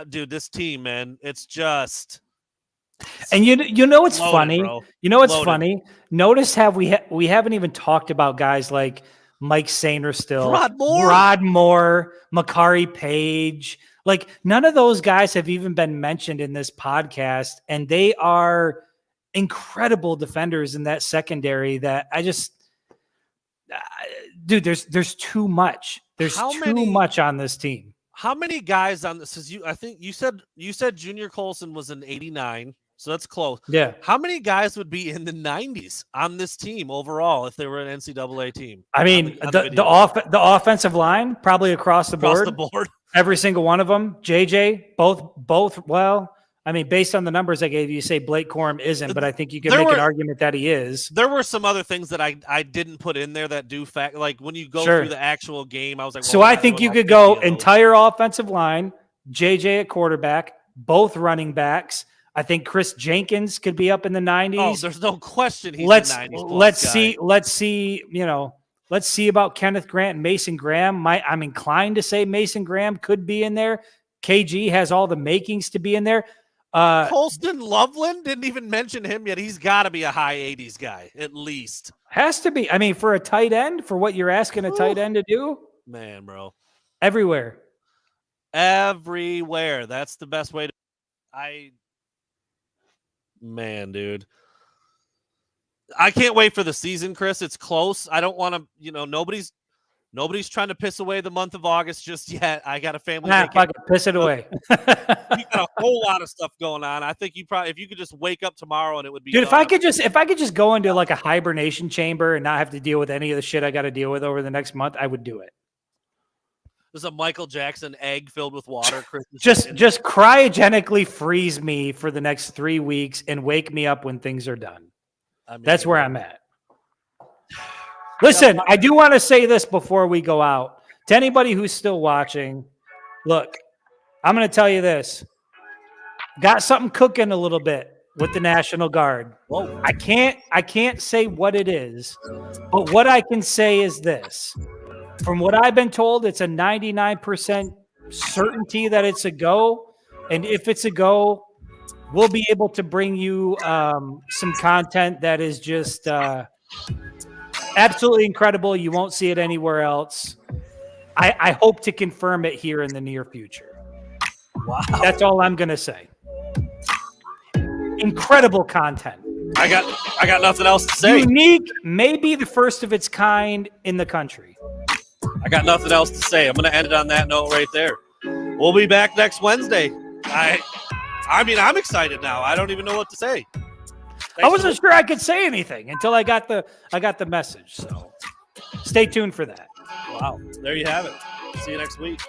Dude, this team, man, it's just. And you know what's funny? Bro. Funny? Notice how we haven't even talked about guys like Mike Sainer still, Rod Moore, Makari Page. Like, none of those guys have even been mentioned in this podcast, and they are incredible defenders in that secondary that I just dude, there's too much. There's too much on this team. How many guys on this? I think you said Junior Colson was an 89, so that's close. Yeah. How many guys would be in the 90s on this team overall if they were an NCAA team? I mean, the offensive line probably across the board. Every single one of them. JJ, both. Well, I mean, based on the numbers I gave you, say Blake Corum isn't, but I think you can make an argument that he is. There were some other things that I didn't put in there that do fact. Like when you go through the actual game, I was like, well, so I think you could go entire offensive line, JJ at quarterback, both running backs. I think Chris Jenkins could be up in the 90s. Oh, there's no question he's let's a 90s let's see. Let's see about Kenneth Grant and Mason Graham. I'm inclined to say Mason Graham could be in there. KG has all the makings to be in there. Colston Loveland, didn't even mention him yet. He's got to be a high 80s guy, at least. Has to be. I mean, for a tight end, for what you're asking a tight end to do. Man, bro. Everywhere. That's the best way to. Man, dude. I can't wait for the season, Chris. It's close. I don't want to, nobody's trying to piss away the month of August just yet. I got a family vacation. Piss it away. You got a whole lot of stuff going on. I think if you could just wake up tomorrow and it would be. Dude, if I could just go into like a hibernation chamber and not have to deal with any of the shit I got to deal with over the next month, I would do it. There's a Michael Jackson egg filled with water. Just cryogenically freeze me for the next 3 weeks and wake me up when things are done. I mean, That's where I'm at. Listen, I do want to say this before we go out. To anybody who's still watching, look, I'm going to tell you this. Got something cooking a little bit with the National Guard. Whoa. I can't say what it is, but what I can say is this. From what I've been told, it's a 99% certainty that it's a go. And if it's a go, we'll be able to bring you some content that is just absolutely incredible. You won't see it anywhere else. I hope to confirm it here in the near future. Wow. That's all I'm going to say. Incredible content. I got nothing else to say. Unique, maybe the first of its kind in the country. I got nothing else to say. I'm going to end it on that note right there. We'll be back next Wednesday. I mean, I'm excited now. I don't even know what to say. I wasn't sure I could say anything until I got the message. So stay tuned for that. Wow. There you have it. See you next week.